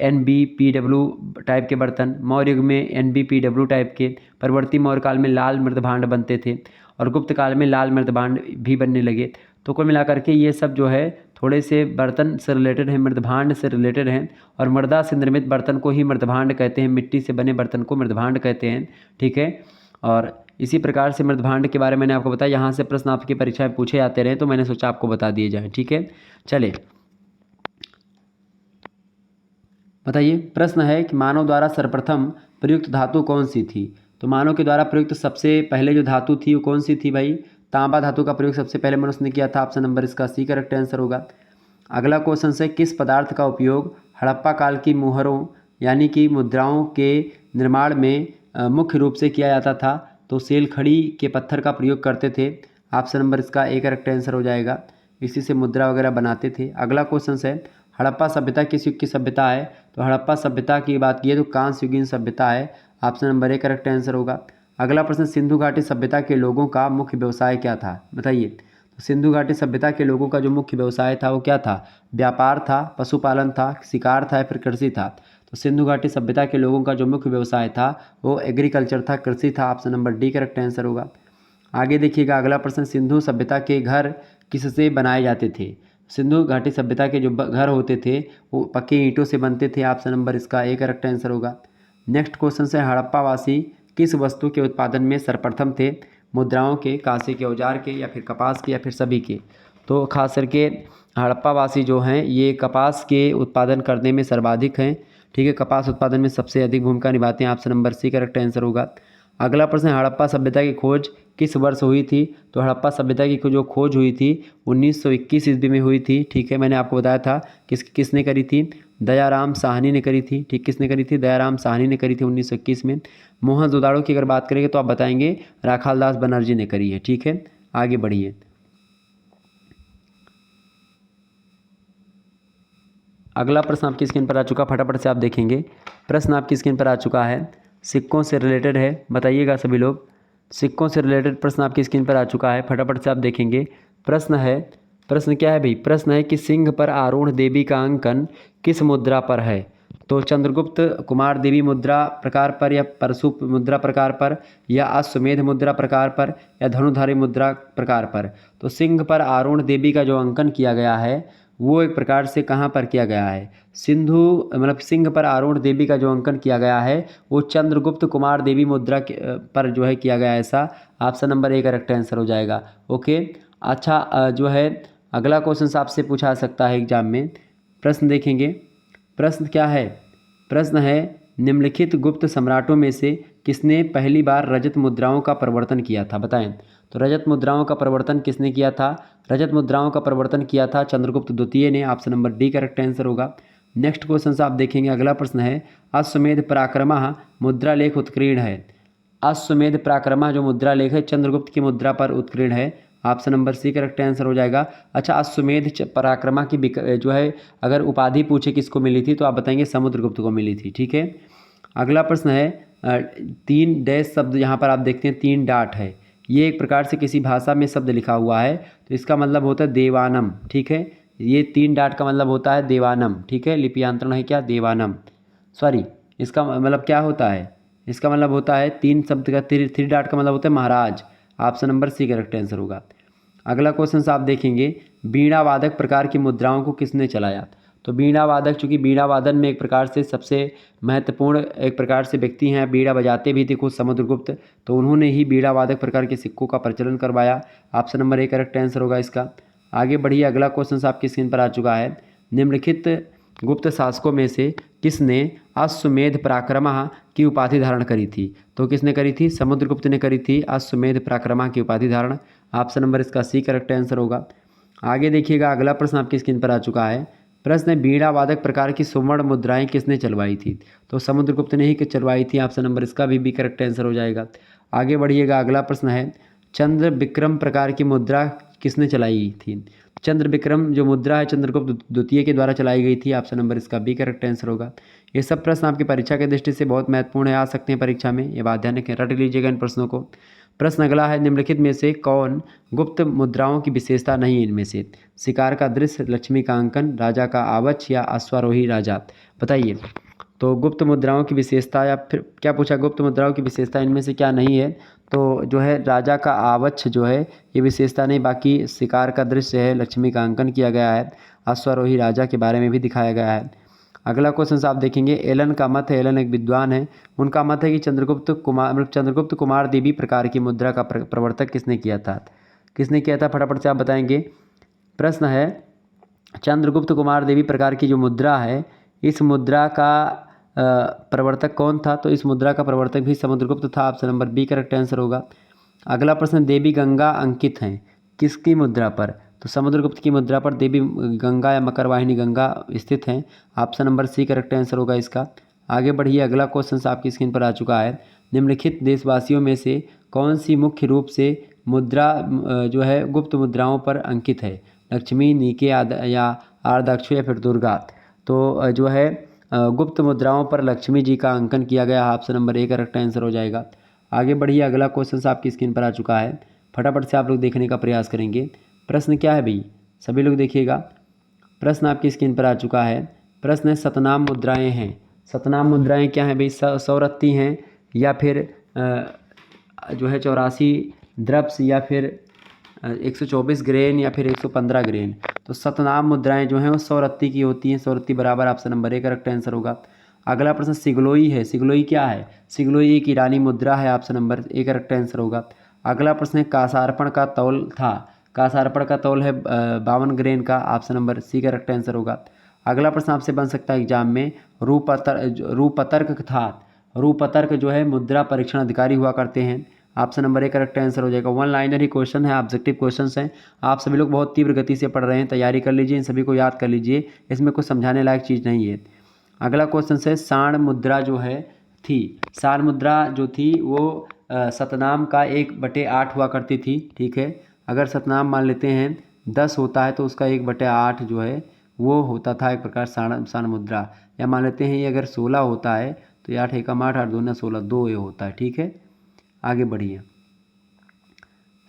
NBPW टाइप के बर्तन, मौर्य युग में NBPW टाइप के, परवर्ती मौर्य काल में लाल मृदभांड बनते थे और गुप्त काल में लाल मृदभांड भी बनने लगे। तो कुल मिलाकर के ये सब जो है थोड़े से बर्तन से रिलेटेड हैं, मृदभांड से रिलेटेड हैं, और मृदा से निर्मित बर्तन को ही मृदभांड कहते हैं, मिट्टी से बने बर्तन को मृदभांड कहते हैं। ठीक है, और इसी प्रकार से मृदभांड के बारे में मैंने आपको बताया। यहाँ से प्रश्न आपकी परीक्षा में पूछे जाते रहे तो मैंने सोचा आपको बता दिए जाए। ठीक है, चलिए बताइए। प्रश्न है कि मानव द्वारा सर्वप्रथम प्रयुक्त धातु कौन सी थी? तो मानव के द्वारा प्रयुक्त सबसे पहले जो धातु थी वो कौन सी थी भाई? तांबा धातु का प्रयोग सबसे पहले मनुष्य ने किया था। ऑप्शन नंबर इसका सी करेक्ट आंसर होगा। अगला क्वेश्चन है, किस पदार्थ का उपयोग हड़प्पा काल की मुहरों यानी कि मुद्राओं के निर्माण में मुख्य रूप से किया जाता था? तो सेलखड़ी के पत्थर का प्रयोग करते थे। ऑप्शन नंबर इसका ए करेक्ट आंसर हो जाएगा। इसी से मुद्रा वगैरह बनाते थे। अगला क्वेश्चन है, हड़प्पा सभ्यता किस युग की सभ्यता है? तो हड़प्पा सभ्यता की बात की तो कांस्य युगीन सभ्यता है। Option number A correct answer होगा। अगला प्रश्न, सिंधु घाटी सभ्यता के लोगों का मुख्य व्यवसाय क्या था? बताइए। तो सिंधु घाटी सभ्यता के लोगों का जो मुख्य व्यवसाय था वो क्या था? व्यापार था, पशुपालन था, शिकार था या फिर कृषि था? तो सिंधु घाटी सभ्यता के लोगों का जो मुख्य व्यवसाय था वो एग्रीकल्चर था, कृषि था। Option number D correct answer होगा। आगे देखिएगा अगला प्रश्न, सिंधु सभ्यता के घर किससे बनाए जाते थे? सिंधु घाटी सभ्यता के जो घर होते थे वो पक्के ईंटों से बनते थे। ऑप्शन नंबर इसका ए करेक्ट आंसर होगा। नेक्स्ट क्वेश्चन से, हड़प्पावासी किस वस्तु के उत्पादन में सर्वप्रथम थे? मुद्राओं के, कांसे के, औजार के, या फिर कपास के, या फिर सभी के? तो खास करके हड़प्पावासी जो हैं ये कपास के उत्पादन करने में सर्वाधिक हैं। ठीक है, कपास उत्पादन में सबसे अधिक भूमिका निभाते हैं। Option number C correct answer होगा। अगला प्रश्न, हड़प्पा सभ्यता की खोज किस वर्ष हुई थी? तो हड़प्पा सभ्यता की जो खोज हुई थी 1921 ईस्वी में हुई थी। ठीक है, मैंने आपको बताया था किसने करी थी? दयाराम साहनी ने करी थी। ठीक, किसने करी थी? दयाराम साहनी ने करी थी 1921 में। मोहनजोदाड़ो की अगर बात करेंगे तो आप बताएंगे राखालदास बनर्जी ने करी है। ठीक है, आगे बढ़िए। अगला प्रश्न आपकी स्क्रीन पर आ चुका, फटाफट से आप देखेंगे। प्रश्न आपकी स्क्रीन पर आ चुका है, सिक्कों से रिलेटेड है, बताइएगा सभी लोग। सिक्कों से रिलेटेड प्रश्न आपकी स्क्रीन पर आ चुका है, फटाफट से आप देखेंगे। प्रश्न है, प्रश्न क्या है भाई? प्रश्न है कि सिंह पर आरूढ़ देवी का अंकन किस मुद्रा पर है? तो चंद्रगुप्त कुमार देवी मुद्रा प्रकार पर, या परशु मुद्रा प्रकार पर, या अश्वमेध मुद्रा प्रकार पर, या धनुधारी मुद्रा प्रकार पर? तो सिंह पर आरूढ़ देवी का जो अंकन किया गया है वो एक प्रकार से कहाँ पर किया गया है? सिंधु मतलब सिंह पर आरूढ़ देवी का जो अंकन किया गया है वो चंद्रगुप्त कुमार देवी मुद्रा पर जो है किया गया है। ऐसा option number A correct answer हो जाएगा। ओके, अच्छा जो है अगला क्वेश्चन आपसे पूछा सकता है एग्जाम में। प्रश्न देखेंगे, प्रश्न क्या है? प्रश्न है, निम्नलिखित गुप्त सम्राटों में से किसने पहली बार रजत मुद्राओं का प्रवर्तन किया था? बताएं। तो रजत मुद्राओं का प्रवर्तन किसने किया था? रजत मुद्राओं का प्रवर्तन किया था चंद्रगुप्त द्वितीय ने। Option number D correct answer होगा। नेक्स्ट क्वेश्चन आप देखेंगे, अगला प्रश्न है, अश्वमेध पराक्रमः मुद्रा लेख उत्कीर्ण है। अश्वमेध पराक्रमः जो मुद्रा लेख है चंद्रगुप्त की मुद्रा पर उत्कीर्ण है। Option number C correct answer हो जाएगा। अच्छा, अश्वमेध पराक्रमः की जो है अगर उपाधि पूछे किसको मिली थी तो आप बताएंगे समुद्रगुप्त को मिली थी। ठीक है, अगला प्रश्न है, 3 डैश शब्द यहाँ पर आप देखते हैं 3 डाट है। ये एक प्रकार से किसी भाषा में शब्द लिखा हुआ है तो इसका मतलब होता है देवानम। ठीक है, ये 3 डाट का मतलब होता है देवानम। ठीक है, लिपियांतरण है क्या? देवानम। सॉरी, इसका मतलब क्या होता है? इसका मतलब होता है 3 शब्द का 3 डाट का मतलब होता है महाराज। Option number C correct answer होगा। अगला क्वेश्चन आप देखेंगे, वीणा वादक प्रकार की मुद्राओं को किसने चलाया? तो वीणा वादक, चूँकि वीणा वादन में एक प्रकार से सबसे महत्वपूर्ण एक प्रकार से व्यक्ति हैं, वीणा बजाते भी थे खुद समुद्रगुप्त, तो उन्होंने ही वीणा वादक प्रकार के सिक्कों का प्रचलन करवाया। Option number A correct answer होगा इसका। आगे बढ़िए, अगला क्वेश्चन आपकी स्क्रीन पर आ चुका है, निम्नलिखित गुप्त शासकों में से किसने अश्वमेध पराक्रमः की उपाधि धारण करी थी? तो किसने करी थी? समुद्रगुप्त ने करी थी अश्वमेध पराक्रमः की उपाधि धारण। ऑप्शन नंबर इसका सी करेक्ट आंसर होगा। आगे देखिएगा, अगला प्रश्न आपकी स्क्रीन पर आ चुका है। प्रश्न है, वीणा वादक प्रकार की सुवर्ण मुद्राएं किसने चलवाई थी? तो समुद्रगुप्त ने ही चलवाई थी। ऑप्शन नंबर इसका भी करेक्ट आंसर हो जाएगा। आगे बढ़िएगा, अगला प्रश्न है, चंद्र विक्रम प्रकार की मुद्रा किसने चलाई थी? चंद्र विक्रम जो मुद्रा है चंद्रगुप्त द्वितीय के द्वारा चलाई गई थी। ऑप्शन नंबर इसका बी करेक्ट आंसर होगा। ये सब प्रश्न आपकी परीक्षा की दृष्टि से बहुत महत्वपूर्ण है, आ सकते हैं परीक्षा में, ये बात ध्यान रखें, रट लीजिएगा इन प्रश्नों को। प्रश्न अगला है, निम्नलिखित में से कौन गुप्त मुद्राओं की विशेषता नहीं है? इनमें से शिकार का दृश्य, लक्ष्मी का अंकन, राजा का आवच, या अश्वारोही राजा? बताइए। तो गुप्त मुद्राओं की विशेषता, या फिर क्या पूछा, गुप्त मुद्राओं की विशेषता इनमें से क्या नहीं है, तो जो है राजा का आवच्छ जो है ये विशेषता नहीं, बाकी शिकार का दृश्य है, लक्ष्मी का अंकन किया गया है, अश्वारोही राजा के बारे में भी दिखाया गया है। अगला क्वेश्चन से आप देखेंगे, एलन का मत है, एलन एक विद्वान है, उनका मत है कि चंद्रगुप्त कुमार देवी प्रकार की मुद्रा का प्रवर्तक किसने किया था? किसने किया था, फटाफट से आप बताएंगे। प्रश्न है, चंद्रगुप्त कुमार देवी प्रकार की जो मुद्रा है, इस मुद्रा का प्रवर्तक कौन था? तो इस मुद्रा का प्रवर्तक भी समुद्रगुप्त था। Option number B correct answer होगा। अगला प्रश्न, देवी गंगा अंकित हैं किसकी मुद्रा पर? तो समुद्रगुप्त की मुद्रा पर देवी गंगा या मकरवाहिनी गंगा स्थित हैं। Option number C correct answer होगा इसका। आगे बढ़िए, अगला क्वेश्चन आपकी स्क्रीन पर आ चुका है। निम्नलिखित देशवासियों में से कौन सी मुख्य रूप से मुद्रा जो है गुप्त मुद्राओं पर अंकित है? लक्ष्मी, नीके या आर्दाक्षु या फिर दुर्गा? तो जो है गुप्त मुद्राओं पर लक्ष्मी जी का अंकन किया गया। Option number A correct answer हो जाएगा। आगे बढ़िए, अगला क्वेश्चन आपकी स्क्रीन पर आ चुका है, फटाफट से आप लोग देखने का प्रयास करेंगे। प्रश्न क्या है भाई, सभी लोग देखिएगा। प्रश्न आपकी स्क्रीन पर आ चुका है। प्रश्न है, सतनाम मुद्राएं हैं। सतनाम मुद्राएं क्या हैं भाई? 100 रत्ती हैं, या फिर जो है 84 द्रव्स, या फिर 124 ग्रेन, या फिर 115 ग्रेन? तो सतनाम मुद्राएं जो हैं वो 100 रत्ती की होती हैं। 100 रत्ती बराबर option number A correct answer होगा। अगला प्रश्न सिगलोई है। सिगलोई क्या है? सिगलोई एक ईरानी मुद्रा है। Option number A correct answer होगा। अगला प्रश्न है, कासार्पण का तौल था। कासार्पण का तौल है 52 ग्रेन का। Option number C correct answer होगा। अगला प्रश्न आपसे बन सकता है एग्जाम में, रूपतर्क था। रूपतर्क जो है मुद्रा परीक्षण अधिकारी हुआ करते हैं। Option number A correct answer हो जाएगा। वन लाइनर ही क्वेश्चन है, ऑब्जेक्टिव क्वेश्चन हैं। आप सभी लोग बहुत तीव्र गति से पढ़ रहे हैं, तैयारी कर लीजिए, इन सभी को याद कर लीजिए, इसमें कुछ समझाने लायक चीज़ नहीं है। अगला क्वेश्चन है, साण मुद्रा जो है थी, साण मुद्रा जो थी वो सतनाम का 1/8 हुआ करती थी। ठीक है, अगर सतनाम मान लेते हैं 10 होता है तो उसका 1/8 जो है वो होता था एक प्रकार साण मुद्रा। या मान लेते हैं ये अगर 16 होता है तो 8 एकम 8, 8 दूना 16, 2 ये होता है। ठीक है, आगे बढ़िए।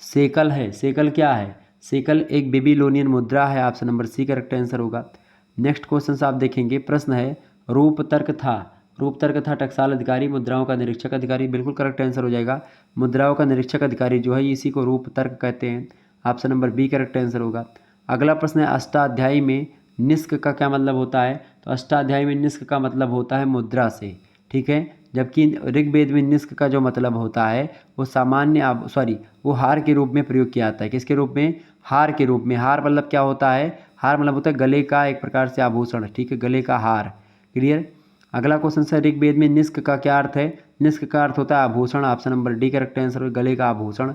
सेकल है। सेकल क्या है? सेकल एक बेबीलोनियन मुद्रा है। Option number C correct answer होगा। नेक्स्ट क्वेश्चन आप देखेंगे। प्रश्न है, रूपतर्क था। रूपतर्क था टकसाल अधिकारी, मुद्राओं का निरीक्षक अधिकारी। बिल्कुल करेक्ट आंसर हो जाएगा। मुद्राओं का निरीक्षक अधिकारी जो है इसी को रूपतर्क कहते हैं। Option number B correct answer होगा। अगला प्रश्न है, अष्टाध्यायी में निष्क का क्या मतलब होता है? तो अष्टाध्यायी में निष्क का मतलब होता है मुद्रा से। ठीक है, जबकि ऋग्वेद में निष्क का जो मतलब होता है वो वो हार के रूप में प्रयोग किया जाता है। किसके रूप में? हार के रूप में। हार मतलब क्या होता है? हार मतलब होता है गले का एक प्रकार से आभूषण। ठीक है, गले का हार। क्लियर। अगला क्वेश्चन है, ऋग्वेद में निष्क का क्या अर्थ है? निष्क का अर्थ होता है आभूषण। Option number D correct answer, गले का आभूषण।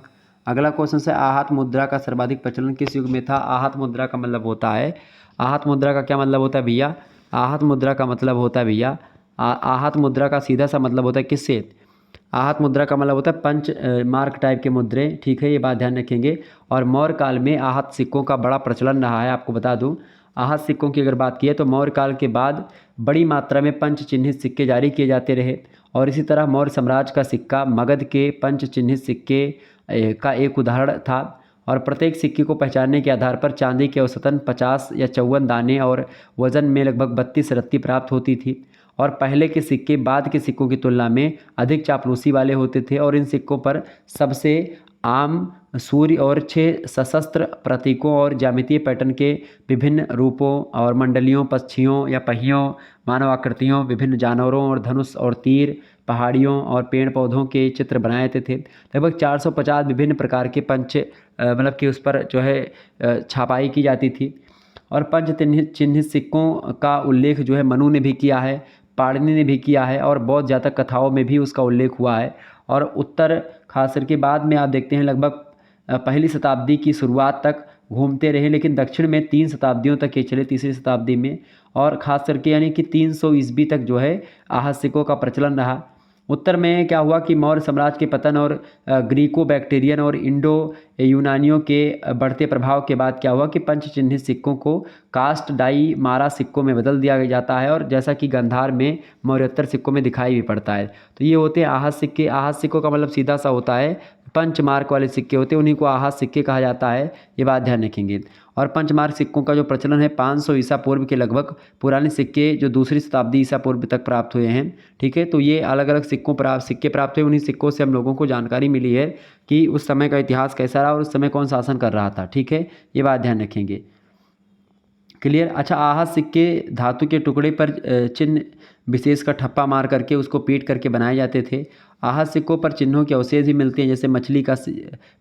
अगला क्वेश्चन है, आहत मुद्रा का सर्वाधिक प्रचलन किस युग में था? आहत मुद्रा का मतलब होता है, आहत मुद्रा का क्या मतलब होता है भैया? आहत मुद्रा का मतलब होता है भैया, आहत मुद्रा का सीधा सा मतलब होता है किससे? आहत मुद्रा का मतलब होता है पंच मार्क टाइप के मुद्रे। ठीक है, ये बात ध्यान रखेंगे। और मौर्य काल में आहत सिक्कों का बड़ा प्रचलन रहा है। आपको बता दूं, आहत सिक्कों की अगर बात की है तो मौर्य काल के बाद बड़ी मात्रा में पंच चिन्हित सिक्के जारी किए जाते रहे। और इसी तरह मौर्य साम्राज्य का सिक्का मगध के पंच चिन्हित सिक्के का एक उदाहरण था। और प्रत्येक सिक्के को पहचानने के आधार पर चांदी के औसतन 50 या 54 दाने और वजन में लगभग 32 रत्ती प्राप्त होती थी। और पहले के सिक्के बाद के सिक्कों की तुलना में अधिक चापलूसी वाले होते थे। और इन सिक्कों पर सबसे आम सूर्य और 6 सशस्त्र प्रतीकों और ज्यामितीय पैटर्न के विभिन्न रूपों और मंडलियों, पक्षियों या पहियों, मानव आकृतियों, विभिन्न जानवरों और धनुष और तीर, पहाड़ियों और पेड़ पौधों के चित्र बनाए जाते थे। लगभग 450 विभिन्न प्रकार के पंच मतलब कि उस पर जो है छापाई की जाती थी। और पंच चिन्हित सिक्कों का उल्लेख जो है मनु ने भी किया है, पाणिनि ने भी किया है, और बौद्ध जातक कथाओं में भी उसका उल्लेख हुआ है। और उत्तर खास करके बाद में आप देखते हैं लगभग पहली शताब्दी की शुरुआत तक घूमते रहे, लेकिन दक्षिण में 3 शताब्दियों तक ये चले, तीसरी शताब्दी में। और ख़ास करके यानी कि 300 ईस्वी तक जो है आहत सिक्कों का प्रचलन रहा। उत्तर में क्या हुआ कि मौर्य साम्राज्य के पतन और ग्रीको बैक्टीरियन और इंडो यूनानियों के बढ़ते प्रभाव के बाद क्या हुआ कि पंच चिन्हित सिक्कों को कास्ट डाई मारा सिक्कों में बदल दिया जाता है। और जैसा कि गंधार में मौर्योत्तर सिक्कों में दिखाई भी पड़ता है। तो ये होते हैं आहत सिक्के। आहत सिक्कों का मतलब सीधा सा होता है पंचमार्क वाले सिक्के होते हैं उन्हीं को आहत सिक्के कहा जाता है, ये बात ध्यान रखेंगे। और पंचमार्क सिक्कों का जो प्रचलन है 500 ईसा पूर्व के लगभग पुराने सिक्के जो दूसरी शताब्दी ईसा पूर्व तक प्राप्त हुए हैं, ठीक है। तो ये अलग अलग सिक्के प्राप्त हुए, उन्हीं सिक्कों से हम लोगों को जानकारी मिली है कि उस समय का इतिहास कैसा रहा और उस समय कौन शासन कर रहा था, ठीक है, ये बात ध्यान रखेंगे। क्लियर। अच्छा, आहत सिक्के धातु के टुकड़े पर चिन्ह विशेष का ठप्पा मार करके उसको पीट करके बनाए जाते थे। आहत सिक्कों पर चिन्हों के अवशेष भी मिलते हैं, जैसे मछली का,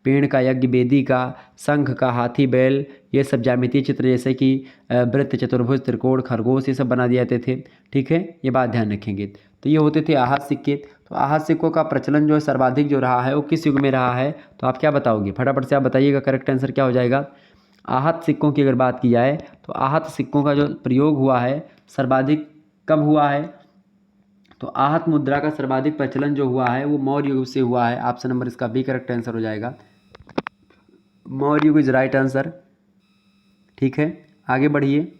पेड़ का, यज्ञ वेदी का, शंख का, हाथी, बैल, ये सब ज्यामितीय चित्र जैसे कि वृत्त, चतुर्भुज, त्रिकोण, खरगोश, ये सब बना दिए जाते थे, ठीक है, ये बात ध्यान रखेंगे। तो ये होते थे आहत सिक्के। तो आहत सिक्कों का प्रचलन जो है सर्वाधिक जो रहा है वो किस युग में रहा है, तो आप क्या बताओगे, फटाफट से आप बताइएगा, करेक्ट आंसर क्या हो जाएगा। आहत सिक्कों की अगर बात की जाए तो आहत सिक्कों का जो प्रयोग हुआ है सर्वाधिक कब हुआ है, तो आहत मुद्रा का सर्वाधिक प्रचलन जो हुआ है वो मौर्य युग से हुआ है। ऑप्शन नंबर इसका बी करेक्ट आंसर हो जाएगा, मौर्य युग इज राइट आंसर, ठीक है। आगे बढ़िए,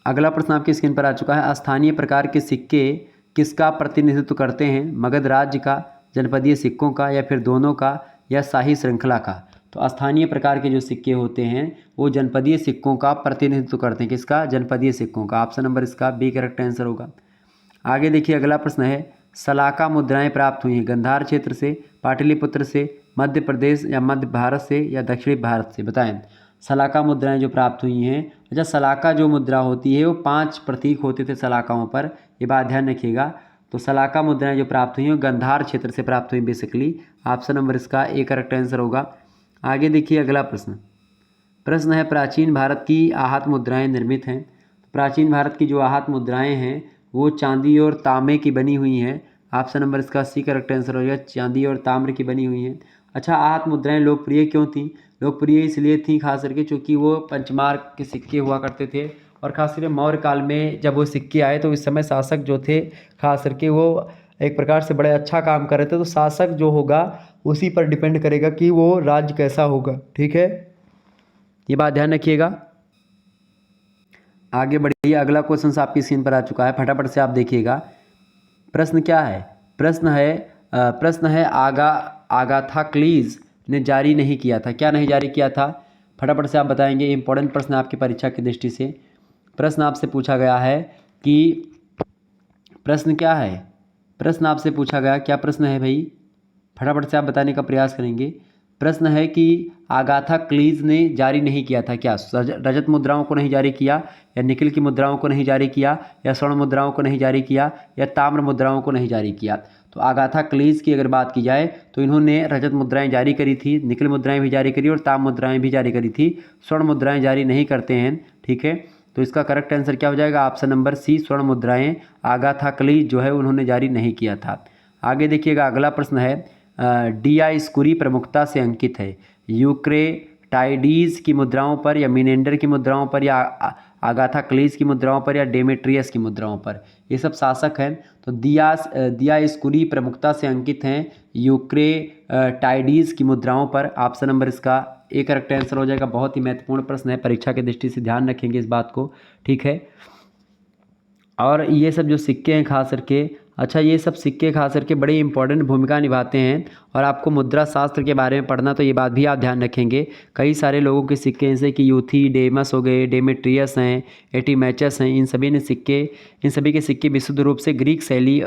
अगला प्रश्न आपकी स्क्रीन पर आ चुका है। स्थानीय प्रकार के सिक्के किसका प्रतिनिधित्व करते हैं, मगध राज्य का, जनपदीय सिक्कों का, या फिर दोनों का, या शाही श्रृंखला का। तो स्थानीय प्रकार के जो सिक्के होते हैं वो जनपदीय सिक्कों का प्रतिनिधित्व करते हैं, किसका, जनपदीय सिक्कों का। ऑप्शन नंबर इसका बी करेक्ट आंसर होगा। आगे देखिए, अगला प्रश्न है, सलाका मुद्राएं प्राप्त हुई हैं गांधार क्षेत्र से, पाटलिपुत्र से, मध्य प्रदेश या मध्य भारत से, या दक्षिणी भारत से, बताएं। सलाका मुद्राएं जो प्राप्त हुई हैं, अच्छा, सलाका जो मुद्रा होती है वो 5 प्रतीक होते थे सलाकाओं पर, ये बात ध्यान रखिएगा। तो सलाका मुद्राएं जो प्राप्त हुई हैं गांधार क्षेत्र से प्राप्त हुई बेसिकली। ऑप्शन नंबर इसका ए करेक्ट आंसर होगा। आगे देखिए, अगला प्रश्न है, प्राचीन भारत की आहत मुद्राएं निर्मित हैं। प्राचीन भारत की जो आहत मुद्राएं हैं वो चांदी और तांबे की बनी हुई हैं। ऑप्शन नंबर इसका सी करेक्ट आंसर हो जाएगा, चांदी और ताम्र की बनी हुई हैं। अच्छा, आहत मुद्राएं लोकप्रिय क्यों थी, लोकप्रिय इसलिए थी खास करके चूँकि वो पंचमार्क के सिक्के हुआ करते थे, और खास करके मौर्य काल में जब वो सिक्के आए तो इस समय शासक जो थे खास करके वो एक प्रकार से बड़े अच्छा काम कर रहे थे। तो शासक जो होगा उसी पर डिपेंड करेगा कि वो राज्य कैसा होगा, ठीक है, ये बात ध्यान रखिएगा। आगे बढ़िए, अगला क्वेश्चन आपकी स्क्रीन पर आ चुका है, फटाफट से आप देखिएगा। प्रश्न क्या है, प्रश्न है आगाथाक्लीज ने जारी नहीं किया था, क्या नहीं जारी किया था, फटाफट से आप बताएंगे। इंपॉर्टेंट प्रश्न आपकी परीक्षा की दृष्टि से प्रश्न आपसे पूछा गया है कि प्रश्न क्या है, प्रश्न आपसे पूछा गया, क्या प्रश्न है भाई, फटाफट से आप बताने का प्रयास करेंगे। प्रश्न है कि आगाथाक्लीज ने जारी नहीं किया था, क्या रजत मुद्राओं को नहीं जारी किया, या निकिल की मुद्राओं को नहीं जारी किया, या स्वर्ण मुद्राओं को नहीं जारी किया, या ताम्र मुद्राओं को नहीं जारी किया। तो आगाथाक्लीज की अगर बात की जाए तो इन्होंने रजत मुद्राएं जारी करी थी, निकिल मुद्राएं भी जारी करी और ताम्र मुद्राएं भी जारी करी थी, स्वर्ण मुद्राएं जारी नहीं करते हैं, ठीक है। तो इसका करेक्ट आंसर क्या हो जाएगा, ऑप्शन नंबर सी, स्वर्ण मुद्राएं आगाथाक्लीज जो है उन्होंने जारी नहीं किया था। आगे देखिएगा, अगला प्रश्न है, डियास्कुरी प्रमुखता से अंकित है, यूक्रेटाइडीज की मुद्राओं पर, या मिनेंडर की मुद्राओं पर, या आगाथाक्लीज की मुद्राओं पर, या डेमेट्रियस की मुद्राओं पर, ये सब शासक हैं। तो डियास्कुरी प्रमुखता से अंकित हैं यूक्रेटाइडीज की मुद्राओं पर। ऑप्शन नंबर इसका ए करेक्ट आंसर हो जाएगा। बहुत ही महत्वपूर्ण प्रश्न है, परीक्षा की दृष्टि से ध्यान रखेंगे इस बात को, ठीक है। और ये सब जो सिक्के हैं खास करके, अच्छा, ये सब सिक्के खास करके बड़ी इंपॉर्टेंट भूमिका निभाते हैं, और आपको मुद्रा शास्त्र के बारे में पढ़ना तो ये बात भी आप ध्यान रखेंगे। कई सारे लोगों के सिक्के जैसे कि यूथी डेमस हो गए, डेमेट्रियस हैं, एटीमैचस हैं, इन सभी के सिक्के विशुद्ध रूप से ग्रीक शैली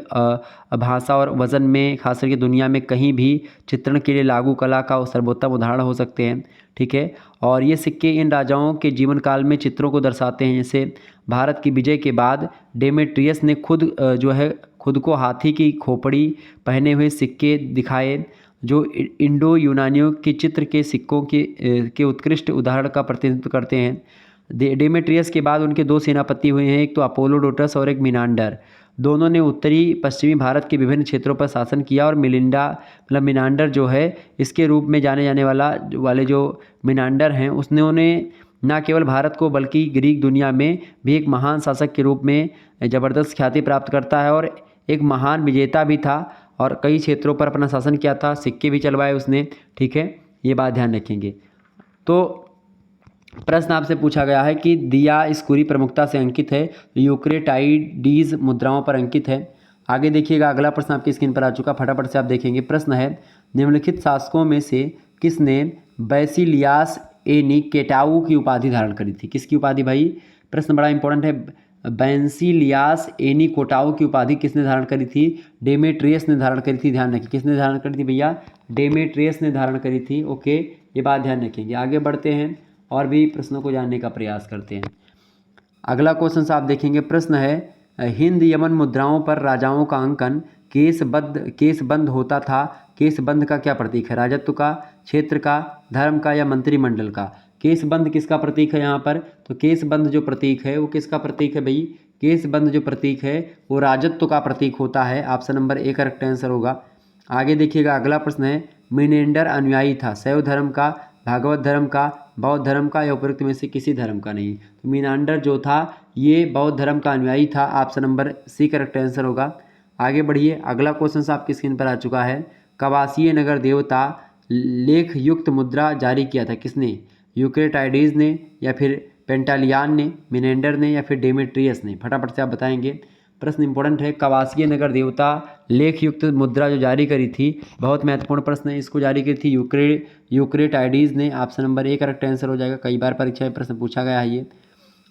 भाषा और वजन में खास करके दुनिया में कहीं भी चित्रण के लिए लागू कला का सर्वोत्तम उदाहरण हो सकते हैं, ठीक है। और ये सिक्के इन राजाओं के जीवन काल में चित्रों को दर्शाते हैं। जैसे भारत की विजय के बाद डेमेट्रियस ने खुद को हाथी की खोपड़ी पहने हुए सिक्के दिखाए, जो इंडो यूनानियों के चित्र के सिक्कों के उत्कृष्ट उदाहरण का प्रतिनिधित्व करते हैं। डेमेट्रियस के बाद उनके 2 सेनापति हुए हैं, एक तो अपोलोडोटस और एक मिनांडर। दोनों ने उत्तरी पश्चिमी भारत के विभिन्न क्षेत्रों पर शासन किया, और मिनांडर जो है इसके रूप में जाने जाने वाले जो मिनांडर हैं उन्होंने न केवल भारत को बल्कि ग्रीक दुनिया में भी एक महान शासक के रूप में ज़बरदस्त ख्याति प्राप्त करता है, और एक महान विजेता भी था, और कई क्षेत्रों पर अपना शासन किया था, सिक्के भी चलवाए उसने, ठीक है, ये बात ध्यान रखेंगे। तो प्रश्न आपसे पूछा गया है कि दियास्कुरी प्रमुखता से अंकित है, यूक्रेटाइडीज मुद्राओं पर अंकित है। आगे देखिएगा, अगला प्रश्न आपकी स्क्रीन पर आ चुका, फटाफट से आप देखेंगे। प्रश्न है, निम्नलिखित शासकों में से किसने बैसिलियास ए निकेटाऊ की उपाधि धारण करी थी? किसकी उपाधि भाई? प्रश्न बड़ा इंपॉर्टेंट है। बैसिलियास एनी कोटाऊ की उपाधि किसने धारण करी थी? डेमेट्रियस ने धारण करी थी। ध्यान रखिए, किसने धारण करी थी भैया? डेमेट्रियस ने धारण करी थी। ओके, ये बात ध्यान रखेंगे। आगे बढ़ते हैं और भी प्रश्नों को जानने का प्रयास करते हैं। अगला क्वेश्चन आप देखेंगे। प्रश्न है, हिंद यमन मुद्राओं पर राजाओं का अंकन केसबंद होता था। केसबंद का क्या प्रतीक है? राजत्व का, क्षेत्र का, धर्म का या मंत्रिमंडल का? केसबंद किसका प्रतीक है यहाँ पर? तो केसबंद जो प्रतीक है वो किसका प्रतीक है भाई? केसबंद जो प्रतीक है वो राजत्व का प्रतीक होता है। Option number A correct answer होगा। आगे देखिएगा, अगला प्रश्न है, मिनेंडर अनुयायी था शैव धर्म का, भागवत धर्म का, बौद्ध धर्म का या उपरोक्त में से किसी धर्म का नहीं? तो मिनांडर जो था ये बौद्ध धर्म का अनुयायी था। Option number C correct answer होगा। आगे बढ़िए, अगला क्वेश्चन आपकी स्क्रीन पर आ चुका है। कवासीय नगर देवता लेख युक्त मुद्रा जारी किया था किसने? यूक्रेटाइडीज ने या फिर पेंटालियान ने, मिनेंडर ने या फिर डेमेट्रियस ने? फटाफट से आप बताएंगे। प्रश्न इंपॉर्टेंट है। कवासीय नगर देवता लेख युक्त मुद्रा जो जारी करी थी, बहुत महत्वपूर्ण प्रश्न है, इसको जारी करी थी यूक्रेटाइडीज ने। Option number A correct answer हो जाएगा। कई बार परीक्षा में प्रश्न पूछा गया है ये।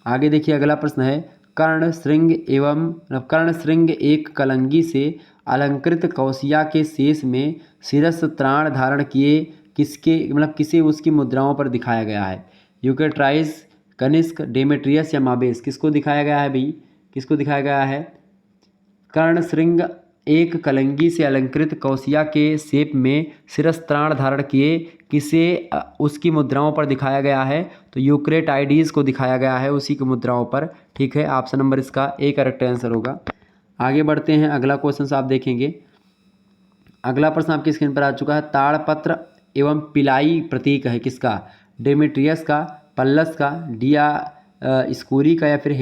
आगे देखिए, अगला प्रश्न है, कर्ण श्रृंग एक कलंगी से अलंकृत कौशिया के शेष में शिरस त्राण धारण किए किसे उसकी मुद्राओं पर दिखाया गया है? यूक्रेटाइज, कनिष्क, डेमेट्रियस या माबेस? किसको दिखाया गया है भाई? किसको दिखाया गया है? कर्ण श्रृंग एक कलंगी से अलंकृत कौशिया के शेप में शिरस्त्राण धारण किए किसे उसकी मुद्राओं पर दिखाया गया है? तो यूक्रेटाइडीज को दिखाया गया है उसी की मुद्राओं पर। ठीक है, ऑप्शन नंबर इसका ए करेक्ट आंसर होगा। आगे बढ़ते हैं, अगला क्वेश्चन आप देखेंगे। अगला प्रश्न आपकी स्क्रीन पर आ चुका है। ताड़पत्र एवं पिलाई प्रतीक है किसका? डेमेट्रियस का, पल्लस का, स्कूरी का या फिर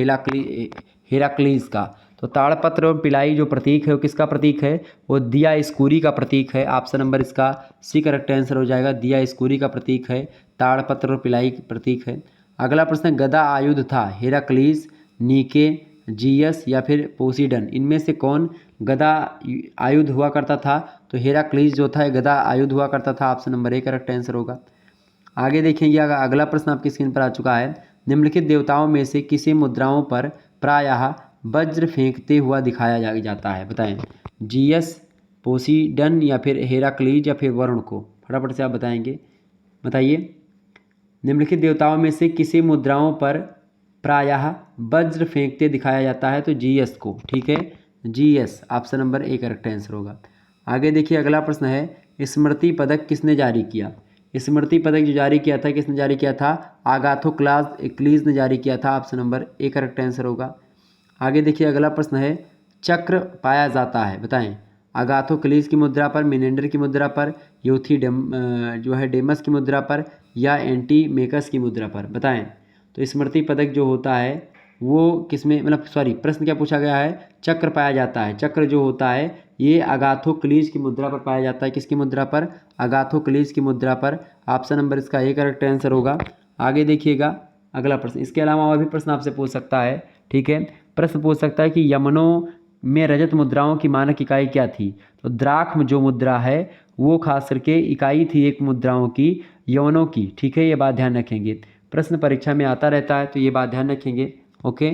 हेराक्लीज का? तो ताड़पत्र एवं पिलाई जो प्रतीक है वो किसका प्रतीक है? वो दिया स्कूरी का प्रतीक है। ऑप्शन नंबर इसका सी करेक्ट आंसर हो जाएगा। दिया स्कूरी का प्रतीक है, ताड़पत्र और पिलाई प्रतीक है। अगला प्रश्न, गदा आयुध था हेराक्लीज, नीके, जीयस या फिर पोसीडन? इनमें से कौन गदा आयुध हुआ करता था? तो हेराक्लीज जो था गदा आयुध हुआ करता था। Option number A correct answer होगा। आगे देखेंगे, अगला प्रश्न आपकी स्क्रीन पर आ चुका है। निम्नलिखित देवताओं में से किसी मुद्राओं पर प्रायः वज्र फेंकते हुआ दिखाया जाता है? बताएं, जीयस, पोसीडन या फिर हेराक्लीज या फिर वरुण को? फटाफट से आप बताइए। निम्नलिखित देवताओं में से किसी मुद्राओं पर प्रायः वज्र फेंकते दिखाया जाता है? तो जीएस को। ठीक है, GS option number A correct answer होगा। आगे देखिए, अगला प्रश्न है, स्मृति पदक किसने जारी किया? स्मृति पदक जो जारी किया था किसने जारी किया था? अगाथोक्लीज ने जारी किया था। Option number A correct answer होगा। आगे देखिए, अगला प्रश्न है, चक्र पाया जाता है? बताएं, अगाथोक्लीज की मुद्रा पर, मिनेंडर की मुद्रा पर, डेमस की मुद्रा पर या एंटीमेकस की मुद्रा पर? बताएं। तो स्मृति पदक जो होता है वो किसमें, प्रश्न क्या पूछा गया है? चक्र पाया जाता है। चक्र जो होता है ये अगाथोक्लीज की मुद्रा पर पाया जाता है। किसकी मुद्रा पर? अगाथोक्लीज की मुद्रा पर। ऑप्शन नंबर इसका ए करेक्ट आंसर होगा। आगे देखिएगा, अगला प्रश्न, इसके अलावा और भी प्रश्न आपसे पूछ सकता है। ठीक है, प्रश्न पूछ सकता है कि यमनों में रजत मुद्राओं की मानक इकाई क्या थी? तो द्राक्ष्म जो मुद्रा है वो खास करके इकाई थी एक मुद्राओं की यवनों की। ठीक है, ये बात ध्यान रखेंगे, प्रश्न परीक्षा में आता रहता है तो ये बात ध्यान रखेंगे। ओके,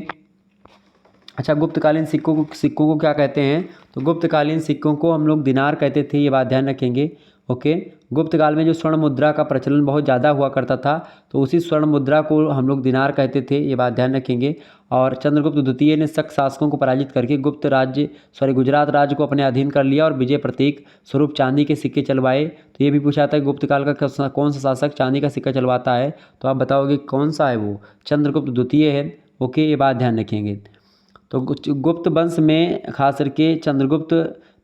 अच्छा, गुप्तकालीन सिक्कों को क्या कहते हैं? तो गुप्तकालीन सिक्कों को हम लोग दिनार कहते थे, ये बात ध्यान रखेंगे। ओके, गुप्त काल में जो स्वर्ण मुद्रा का प्रचलन बहुत ज़्यादा हुआ करता था तो उसी स्वर्ण मुद्रा को हम लोग दिनार कहते थे, ये बात ध्यान रखेंगे। और चंद्रगुप्त द्वितीय ने शक शासकों को पराजित करके गुजरात राज्य को अपने अधीन कर लिया और विजय प्रतीक स्वरूप चांदी के सिक्के चलवाए। तो ये भी पूछा था गुप्त काल का कौन सा शासक चांदी का सिक्का चलवाता है? तो आप बताओगे कौन सा है वो? चंद्रगुप्त द्वितीय है। ओके, ये बात ध्यान रखेंगे। तो गुप्त वंश में खास करके चंद्रगुप्त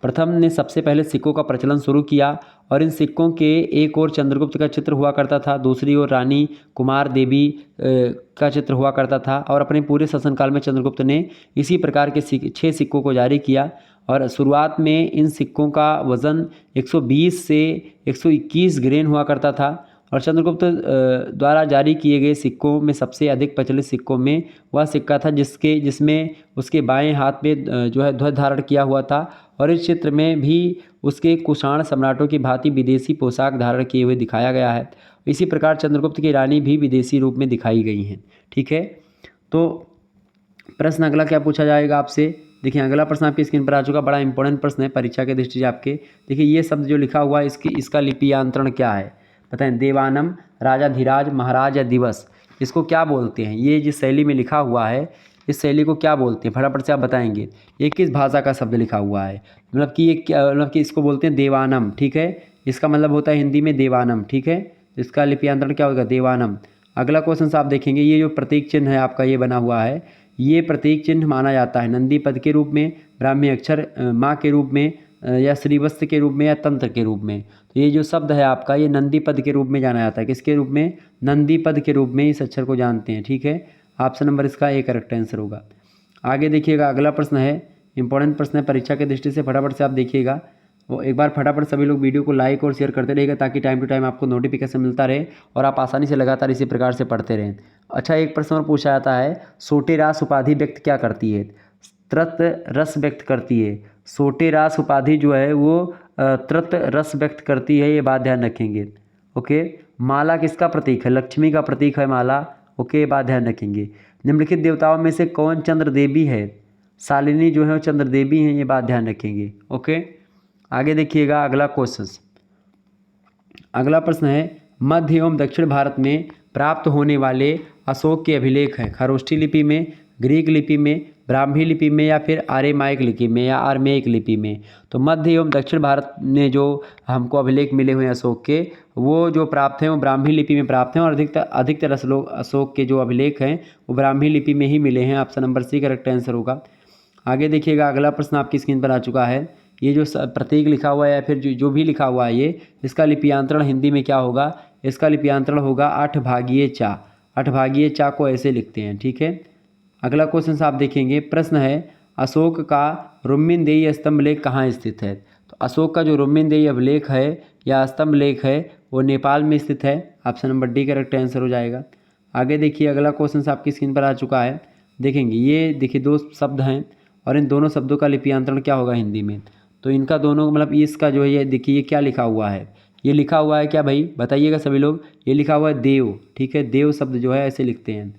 प्रथम ने सबसे पहले सिक्कों का प्रचलन शुरू किया और इन सिक्कों के एक ओर चंद्रगुप्त का चित्र हुआ करता था, दूसरी ओर रानी कुमार देवी का चित्र हुआ करता था। और अपने पूरे शासनकाल में चंद्रगुप्त ने इसी प्रकार के 6 सिक्कों को जारी किया। और शुरुआत में इन सिक्कों का वज़न 120 से 121 ग्रेन हुआ करता था और चंद्रगुप्त द्वारा जारी किए गए सिक्कों में सबसे अधिक प्रचलित सिक्कों में वह सिक्का था जिसमें उसके बाएं हाथ में जो है ध्वज धारण किया हुआ था, और इस चित्र में भी उसके कुषाण सम्राटों की भांति विदेशी पोशाक धारण किए हुए दिखाया गया है। इसी प्रकार चंद्रगुप्त की रानी भी विदेशी रूप में दिखाई गई हैं। ठीक है, तो प्रश्न अगला क्या पूछा जाएगा आपसे। देखिए अगला प्रश्न आपकी स्क्रीन पर आ चुका, बड़ा इंपॉर्टेंट प्रश्न है परीक्षा के दृष्टि से आपके। देखिए ये शब्द जो लिखा हुआ है इसका लिपियांतरण क्या है, बताएं। देवानम, राजाधिराज, महाराज या दिवस, इसको क्या बोलते हैं? ये जिस शैली में लिखा हुआ है इस शैली को क्या बोलते हैं, फटाफट से आप बताएंगे। ये किस भाषा का शब्द लिखा हुआ है, मतलब कि ये क्या, मतलब कि इसको बोलते हैं देवानम। ठीक है, इसका मतलब होता है हिंदी में देवानम। ठीक है, इसका लिपियांतरण क्या होगा, देवानम। अगला क्वेश्चन आप देखेंगे, ये जो प्रतीक चिन्ह है आपका ये बना हुआ है, ये प्रतीक चिन्ह माना जाता है नंदी पद के रूप में, ब्राह्मी अक्षर माँ के रूप में, या श्रीवत्स के रूप में, या तंत्र के रूप में। तो ये जो शब्द है आपका ये नंदी पद के रूप में जाना जाता है। किसके रूप में, नंदी पद के रूप में इस अक्षर को जानते हैं। ठीक है, ऑप्शन नंबर इसका ए करेक्ट आंसर होगा। आगे देखिएगा अगला प्रश्न है, इंपॉर्टेंट प्रश्न है परीक्षा के दृष्टि से, फटाफट से आप देखिएगा। वो एक बार फटाफट सभी लोग वीडियो को लाइक और शेयर करते रहिएगा ताकि टाइम टू टाइम आपको नोटिफिकेशन मिलता रहे और आप आसानी से लगातार इसी प्रकार से पढ़ते रहें। अच्छा, एक प्रश्न और पूछा जाता है, सोटे रास उपाधि व्यक्त क्या करती है? त्रत रस व्यक्त करती है। सोटे रास उपाधि जो है वो त्रत रस व्यक्त करती है, ये बात ध्यान रखेंगे। ओके, माला किसका प्रतीक है? लक्ष्मी का प्रतीक है माला। ओके, बात ध्यान रखेंगे। निम्नलिखित देवताओं में से कौन चंद्र देवी है? शालिनी जो है वो चंद्र देवी हैं, ये बात ध्यान रखेंगे। ओके, आगे देखिएगा अगला क्वेश्चन। अगला प्रश्न है, मध्य एवं दक्षिण भारत में प्राप्त होने वाले अशोक के अभिलेख हैं खरोष्ठी लिपि में, ग्रीक लिपि में, ब्राह्मी लिपि में, या फिर आर्यमाइक लिपि में या आर्मेयिक लिपि में। तो मध्य एवं दक्षिण भारत में जो हमको अभिलेख मिले हुए हैं अशोक के, वो जो प्राप्त हैं वो ब्राह्मी लिपि में प्राप्त हैं, और अधिकतर अशोक के जो अभिलेख हैं वो ब्राह्मी लिपि में ही मिले हैं। Option number C correct answer होगा। आगे देखिएगा अगला प्रश्न आपकी स्क्रीन पर आ चुका है, ये जो प्रतीक लिखा हुआ है या फिर जो भी लिखा हुआ है ये, इसका लिपियांतरण हिंदी में क्या होगा? इसका लिपियांतरण होगा 8 भागीय चा। 8 भागीय चा को ऐसे लिखते हैं। ठीक है, अगला क्वेश्चन आप देखेंगे, प्रश्न है, अशोक का रुम्मीनदेही स्तंभ लेख कहाँ स्थित है? तो अशोक का जो रुम्मीनदेही अभिलेख है या स्तंभ लेख है वो नेपाल में स्थित है। Option number D correct answer हो जाएगा। आगे देखिए अगला क्वेश्चन आपकी स्क्रीन पर आ चुका है, देखेंगे ये देखिए 2 शब्द हैं और इन दोनों शब्दों का लिपियांतरण क्या होगा हिंदी में? तो इनका दोनों मतलब इसका जो है ये देखिए ये क्या लिखा हुआ है, ये लिखा हुआ है क्या भाई, बताइएगा सभी लोग। ये लिखा हुआ है देव। ठीक है, देव शब्द जो है ऐसे लिखते हैं,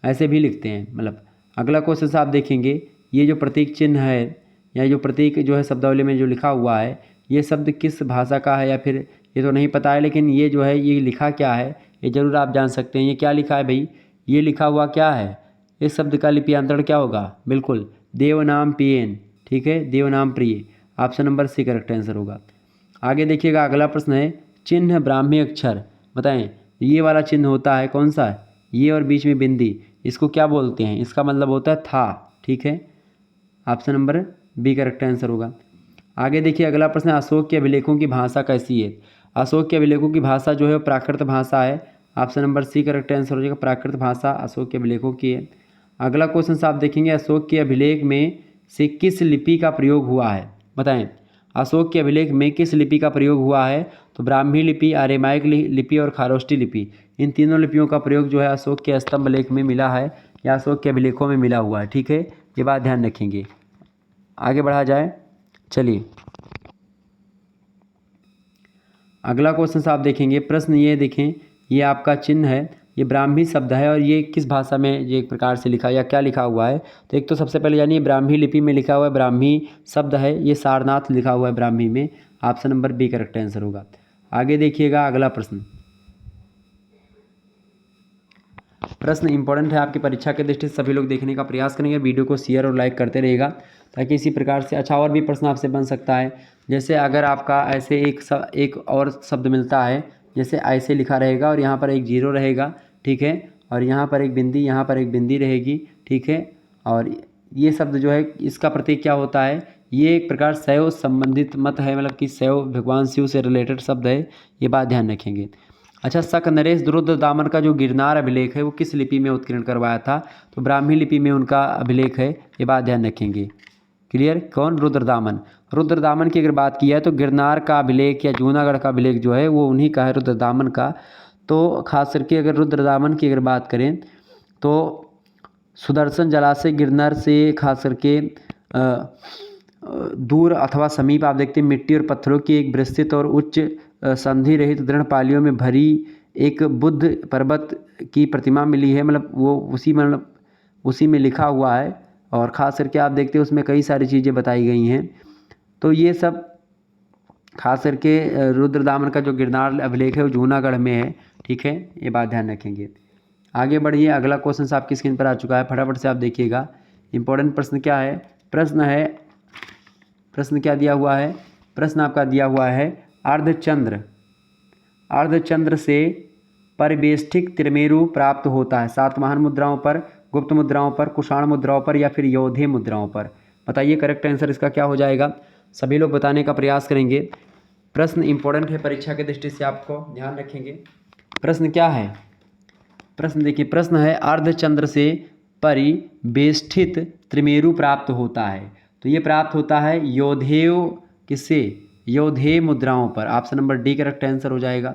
ऐसे भी लिखते हैं मतलब। अगला क्वेश्चन आप देखेंगे, ये जो प्रतीक चिन्ह है या जो प्रतीक जो है शब्दावली में जो लिखा हुआ है, ये शब्द किस भाषा का है या फिर ये तो नहीं पता है, लेकिन ये जो है ये लिखा क्या है ये ज़रूर आप जान सकते हैं। ये क्या लिखा है भाई, ये लिखा हुआ क्या है, इस शब्द का लिपियांतरण क्या होगा? बिल्कुल देवनाम पियन। ठीक है, Devanam Priya. Option number C correct answer होगा। आगे देखिएगा अगला प्रश्न है, चिन्ह ब्राह्मी अक्षर, बताएं ये वाला चिन्ह होता है कौन सा? ये और बीच में बिंदी, इसको क्या बोलते हैं? इसका मतलब होता है था। ठीक है, option number B correct answer होगा। आगे देखिए अगला प्रश्न है, अशोक के अभिलेखों की भाषा कैसी है? अशोक के अभिलेखों की भाषा जो है प्राकृत भाषा है। Option number C correct answer हो जाएगा, प्राकृत भाषा अशोक के अभिलेखों की है। अगला क्वेश्चन आप देखेंगे, अशोक के अभिलेख में से किस लिपि का प्रयोग हुआ है? बताएं अशोक के अभिलेख में किस लिपि का प्रयोग हुआ है? तो ब्राह्मी लिपि, आर्यमाइक लिपि और खारोष्ठी लिपि, इन तीनों लिपियों का प्रयोग जो है अशोक के स्तंभ लेख में मिला है या अशोक के अभिलेखों में मिला हुआ है। ठीक है, ये बात ध्यान रखेंगे। आगे बढ़ा जाए, चलिए अगला क्वेश्चन आप देखेंगे, प्रश्न ये देखें, ये आपका चिन्ह है, ये ब्राह्मी शब्द है और ये किस भाषा में ये एक प्रकार से लिखा या क्या लिखा हुआ है? तो एक तो सबसे पहले जानिए ब्राह्मी लिपि में लिखा हुआ है, ब्राह्मी शब्द है, ये सारनाथ लिखा हुआ है ब्राह्मी में। Option number B correct answer होगा। आगे देखिएगा अगला प्रश्न, प्रश्न इंपॉर्टेंट है आपकी परीक्षा के दृष्टि से, सभी लोग देखने का प्रयास करेंगे, वीडियो को शेयर और लाइक करते रहिएगा ताकि इसी प्रकार से अच्छा और भी प्रश्न आपसे बन सकता है। जैसे अगर आपका ऐसे एक और शब्द मिलता है, जैसे ऐसे लिखा रहेगा और यहाँ पर एक जीरो रहेगा। ठीक है, और यहाँ पर एक बिंदी, यहाँ पर एक बिंदी रहेगी। ठीक है, और ये शब्द जो है इसका प्रतीक क्या होता है? ये एक प्रकार शैव संबंधित मत है, मतलब कि शैव भगवान शिव से रिलेटेड शब्द है, ये बात ध्यान रखेंगे। अच्छा, शक नरेश रुद्रदामन का जो गिरनार अभिलेख है वो किस लिपि में उत्कीर्ण करवाया था? तो ब्राह्मी लिपि में उनका अभिलेख है, ये बात ध्यान रखेंगे। क्लियर? कौन? रुद्रदामन। रुद्रदामन की अगर बात की है तो गिरनार का अभिलेख या जूनागढ़ का अभिलेख जो है वो उन्हीं का है, रुद्रदामन का। तो खास करके अगर रुद्रदामन की अगर बात करें तो सुदर्शन जलाशय गिरनार से खास करके दूर अथवा समीप आप देखते हैं मिट्टी और पत्थरों की एक विस्तृत और उच्च संधि रहित दृढ़ पालियों में भरी एक बुद्ध पर्वत की प्रतिमा मिली है। मतलब उसी में लिखा हुआ है और ख़ास करके आप देखते हैं उसमें कई सारी चीज़ें बताई गई हैं। तो ये सब खास करके रुद्रदामन का जो गिरनार अभिलेख है वो जूनागढ़ में है। ठीक है, ये बात ध्यान रखेंगे। आगे बढ़िए, अगला क्वेश्चन आपकी स्क्रीन पर आ चुका है, फटाफट से आप देखिएगा। इंपॉर्टेंट प्रश्न क्या है? प्रश्न क्या दिया हुआ है? प्रश्न आपका दिया हुआ है अर्धचंद्र से परिवेष्टित त्रिमेरु प्राप्त होता है सातवाहन मुद्राओं पर, गुप्त मुद्राओं पर, कुषाण मुद्राओं पर या फिर योधे मुद्राओं पर? बताइए करेक्ट आंसर इसका क्या हो जाएगा। सभी लोग बताने का प्रयास करेंगे। प्रश्न इंपॉर्टेंट है परीक्षा की दृष्टि से, आपको ध्यान रखेंगे। प्रश्न क्या है? प्रश्न देखिए, प्रश्न है अर्धचंद्र से परिवेष्टित त्रिमेरु प्राप्त होता है। तो ये प्राप्त होता है योधेय किससे? योधेय मुद्राओं पर। Option number D correct answer हो जाएगा।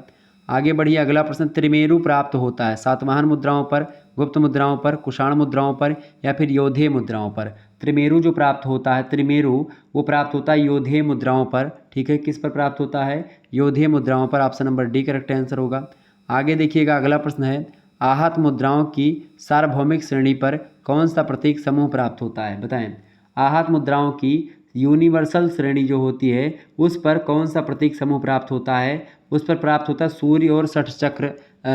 आगे बढ़िए, अगला प्रश्न त्रिमेरु प्राप्त होता है सातवाहन मुद्राओं पर, गुप्त मुद्राओं पर, कुषाण मुद्राओं पर या फिर योधेय मुद्राओं पर? त्रिमेरु जो प्राप्त होता है, त्रिमेरु वो प्राप्त होता है योधेय मुद्राओं पर। ठीक है, किस पर प्राप्त होता है? योधेय मुद्राओं पर। Option number D correct answer होगा। आगे देखिएगा, अगला प्रश्न है आहत मुद्राओं की सार्वभौमिक श्रेणी पर कौन सा प्रतीक समूह प्राप्त होता है? बताएं। आहत मुद्राओं की यूनिवर्सल श्रेणी जो होती है उस पर कौन सा प्रतीक समूह प्राप्त होता है? उस पर प्राप्त होता है सूर्य और षठ चक्र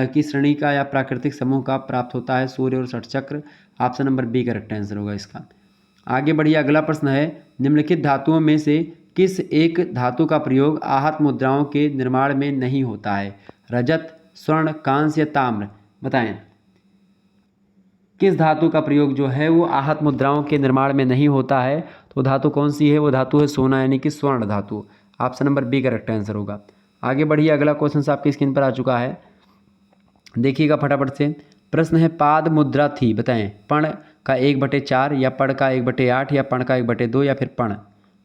की श्रेणी का या प्राकृतिक समूह का प्राप्त होता है सूर्य और षठ चक्र। Option number B correct answer होगा इसका। आगे बढ़िए, अगला प्रश्न है निम्नलिखित धातुओं में से किस एक धातु का प्रयोग आहत मुद्राओं के निर्माण में नहीं होता है? रजत, स्वर्ण, कांस्य या ताम्र? बताएं, किस धातु का प्रयोग जो है वो आहत मुद्राओं के निर्माण में नहीं होता है? तो धातु कौन सी है? वो धातु है सोना, यानी कि स्वर्ण धातु। Option number B correct answer होगा। आगे बढ़िए, अगला क्वेश्चन आपकी स्क्रीन पर आ चुका है, देखिएगा फटाफट से। प्रश्न है पाद मुद्रा थी, बताएं। पण का 1/4 या पढ़ का 1/8 या पण का 1/2 या फिर पण?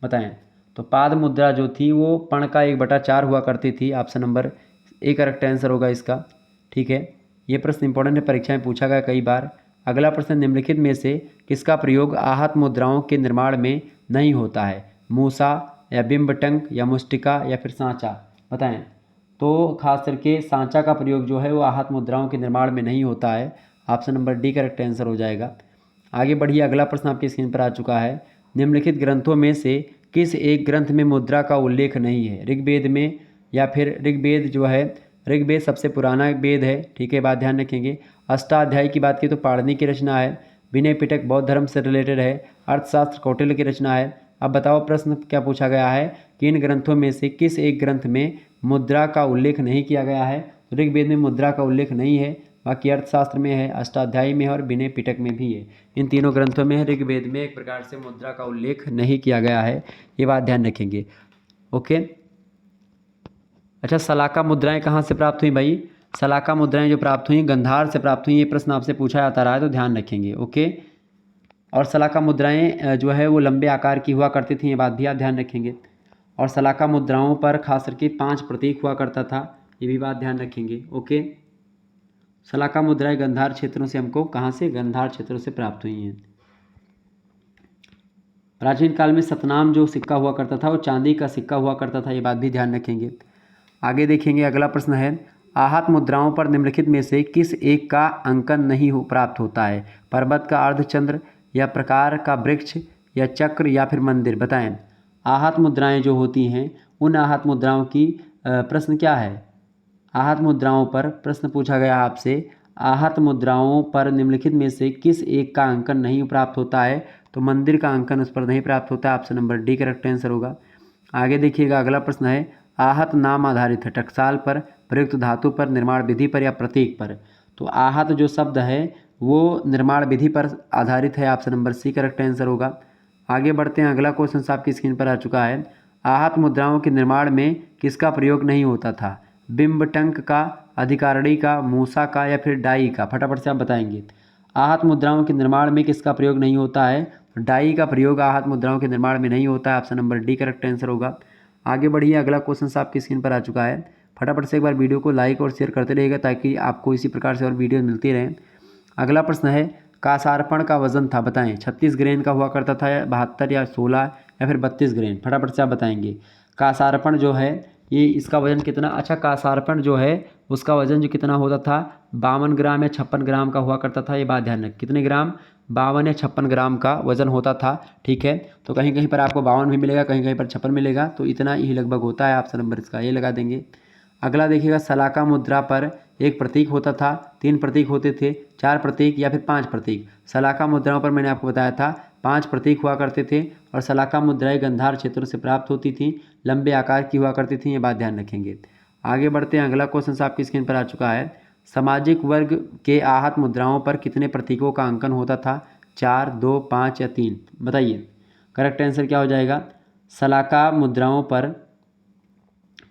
बताएं। तो पाद मुद्रा जो थी वो पण का 1/4 हुआ करती थी। Option number A correct answer होगा इसका। ठीक है, ये प्रश्न इंपॉर्टेंट है, परीक्षा में पूछा गया कई बार। अगला प्रश्न, निम्नलिखित में से किसका प्रयोग आहत मुद्राओं के निर्माण में नहीं होता है? मूसा या बिंबटंक या मुष्टिका या फिर सांचा? बताएं। तो खास करके सांचा का प्रयोग जो है वो आहत मुद्राओं के निर्माण में नहीं होता है। Option number D correct answer हो जाएगा। आगे बढ़िए, अगला प्रश्न आपकी स्क्रीन पर आ चुका है, निम्नलिखित ग्रंथों में से किस एक ग्रंथ में मुद्रा का उल्लेख नहीं है? ऋग्वेद में या फिर ऋग्वेद जो है, ऋग्वेद सबसे पुराना वेद है। ठीक है, बात ध्यान रखेंगे। अष्टाध्यायी की बात की तो पाणिनि की रचना है। विनय पिटक बौद्ध धर्म से रिलेटेड है। अर्थशास्त्र कौटिल्य की रचना है। अब बताओ प्रश्न क्या पूछा गया है कि इन ग्रंथों में से किस एक ग्रंथ में मुद्रा का उल्लेख नहीं किया गया है? तो ऋग्वेद में मुद्रा का उल्लेख नहीं है, बाकी अर्थशास्त्र में है, अष्टाध्यायी में है और विनय पिटक में भी है। इन तीनों ग्रंथों में ऋग्वेद में एक प्रकार से मुद्रा का उल्लेख नहीं किया गया है, ये बात ध्यान रखेंगे। ओके, अच्छा, सलाका मुद्राएं कहाँ से प्राप्त हुई भाई? सलाका मुद्राएं जो प्राप्त हुई गंधार से प्राप्त हुई। ये प्रश्न आपसे पूछा जाता रहा है, तो ध्यान रखेंगे। ओके, और सलाका मुद्राएं जो है वो लंबे आकार की हुआ करती थी, ये बात भी आप ध्यान रखेंगे। और सलाका मुद्राओं पर खास करके 5 प्रतीक हुआ करता था, ये भी बात ध्यान रखेंगे। ओके, सलाका मुद्राएं गंधार क्षेत्रों से हमको कहाँ से? गंधार क्षेत्रों से प्राप्त हुई हैं। प्राचीन काल में सतनाम जो सिक्का हुआ करता था वो चांदी का सिक्का हुआ करता था, ये बात भी ध्यान रखेंगे। आगे देखेंगे, अगला प्रश्न है आहत मुद्राओं पर निम्नलिखित में से किस एक का अंकन नहीं प्राप्त होता है? पर्वत का अर्धचंद्र या प्रकार का वृक्ष या चक्र या फिर मंदिर? बताएं। आहत मुद्राएं जो होती हैं उन आहत मुद्राओं की प्रश्न क्या है? आहत मुद्राओं पर प्रश्न पूछा गया आपसे, आहत मुद्राओं पर निम्नलिखित में से किस एक का अंकन नहीं प्राप्त होता है? तो मंदिर का अंकन उस पर नहीं प्राप्त होता है। Option number D correct answer होगा। आगे देखिएगा, अगला प्रश्न है आहत नाम आधारित है टकसाल पर, प्रयुक्त धातु पर, निर्माण विधि पर या प्रतीक पर? तो आहत जो शब्द है वो निर्माण विधि पर आधारित है। Option number C correct answer होगा। आगे बढ़ते हैं, अगला क्वेश्चन आपकी स्क्रीन पर आ चुका है, आहत मुद्राओं के निर्माण में किसका प्रयोग नहीं होता था? बिंबटंक का, अधिकारणी का, मूसा का या फिर डाई का? फटाफट से आप बताएंगे। आहत मुद्राओं के निर्माण में किसका प्रयोग नहीं होता है? डाई का प्रयोग आहत मुद्राओं के निर्माण में नहीं होता है। Option number D correct answer होगा। आगे बढ़िए, अगला क्वेश्चन आपकी स्क्रीन पर आ चुका है, फटाफट से एक बार वीडियो को लाइक और शेयर करते रहिएगा ताकि आपको इसी प्रकार से और वीडियो मिलती रहें। अगला प्रश्न है, कासारपण का वजन था बताएं। 36 ग्रेन का हुआ करता था, या 72, या 16, या फिर 32 ग्रेन। फटाफट से आप बताएंगे कासारपण जो है ये इसका वजन कितना। अच्छा, कासारपण जो है उसका वजन जो कितना होता था, 52 ग्राम या 56 ग्राम का हुआ करता था। ये बात ध्यान रखें, कितने ग्राम, 52 या 56 ग्राम का वजन होता था। ठीक है, तो कहीं कहीं पर आपको 52 भी मिलेगा, कहीं कहीं पर 56 मिलेगा, तो इतना ही लगभग होता है। ऑप्शन नंबर इसका ये लगा देंगे। अगला देखिएगा, सलाका मुद्रा पर एक प्रतीक होता था, 3 प्रतीक होते थे, 4 प्रतीक या फिर 5 प्रतीक। सलाका मुद्राओं पर मैंने आपको बताया था 5 प्रतीक हुआ करते थे, और सलाका मुद्राएं गंधार क्षेत्रों से प्राप्त होती थी, लंबे आकार की हुआ करती थी। ये बात ध्यान रखेंगे। आगे बढ़ते हैं, अगला क्वेश्चन आपकी स्क्रीन पर आ चुका है। सामाजिक वर्ग के आहत मुद्राओं पर कितने प्रतीकों का अंकन होता था, 4, 2, 5 या 3। बताइए करेक्ट आंसर क्या हो जाएगा। सलाका मुद्राओं पर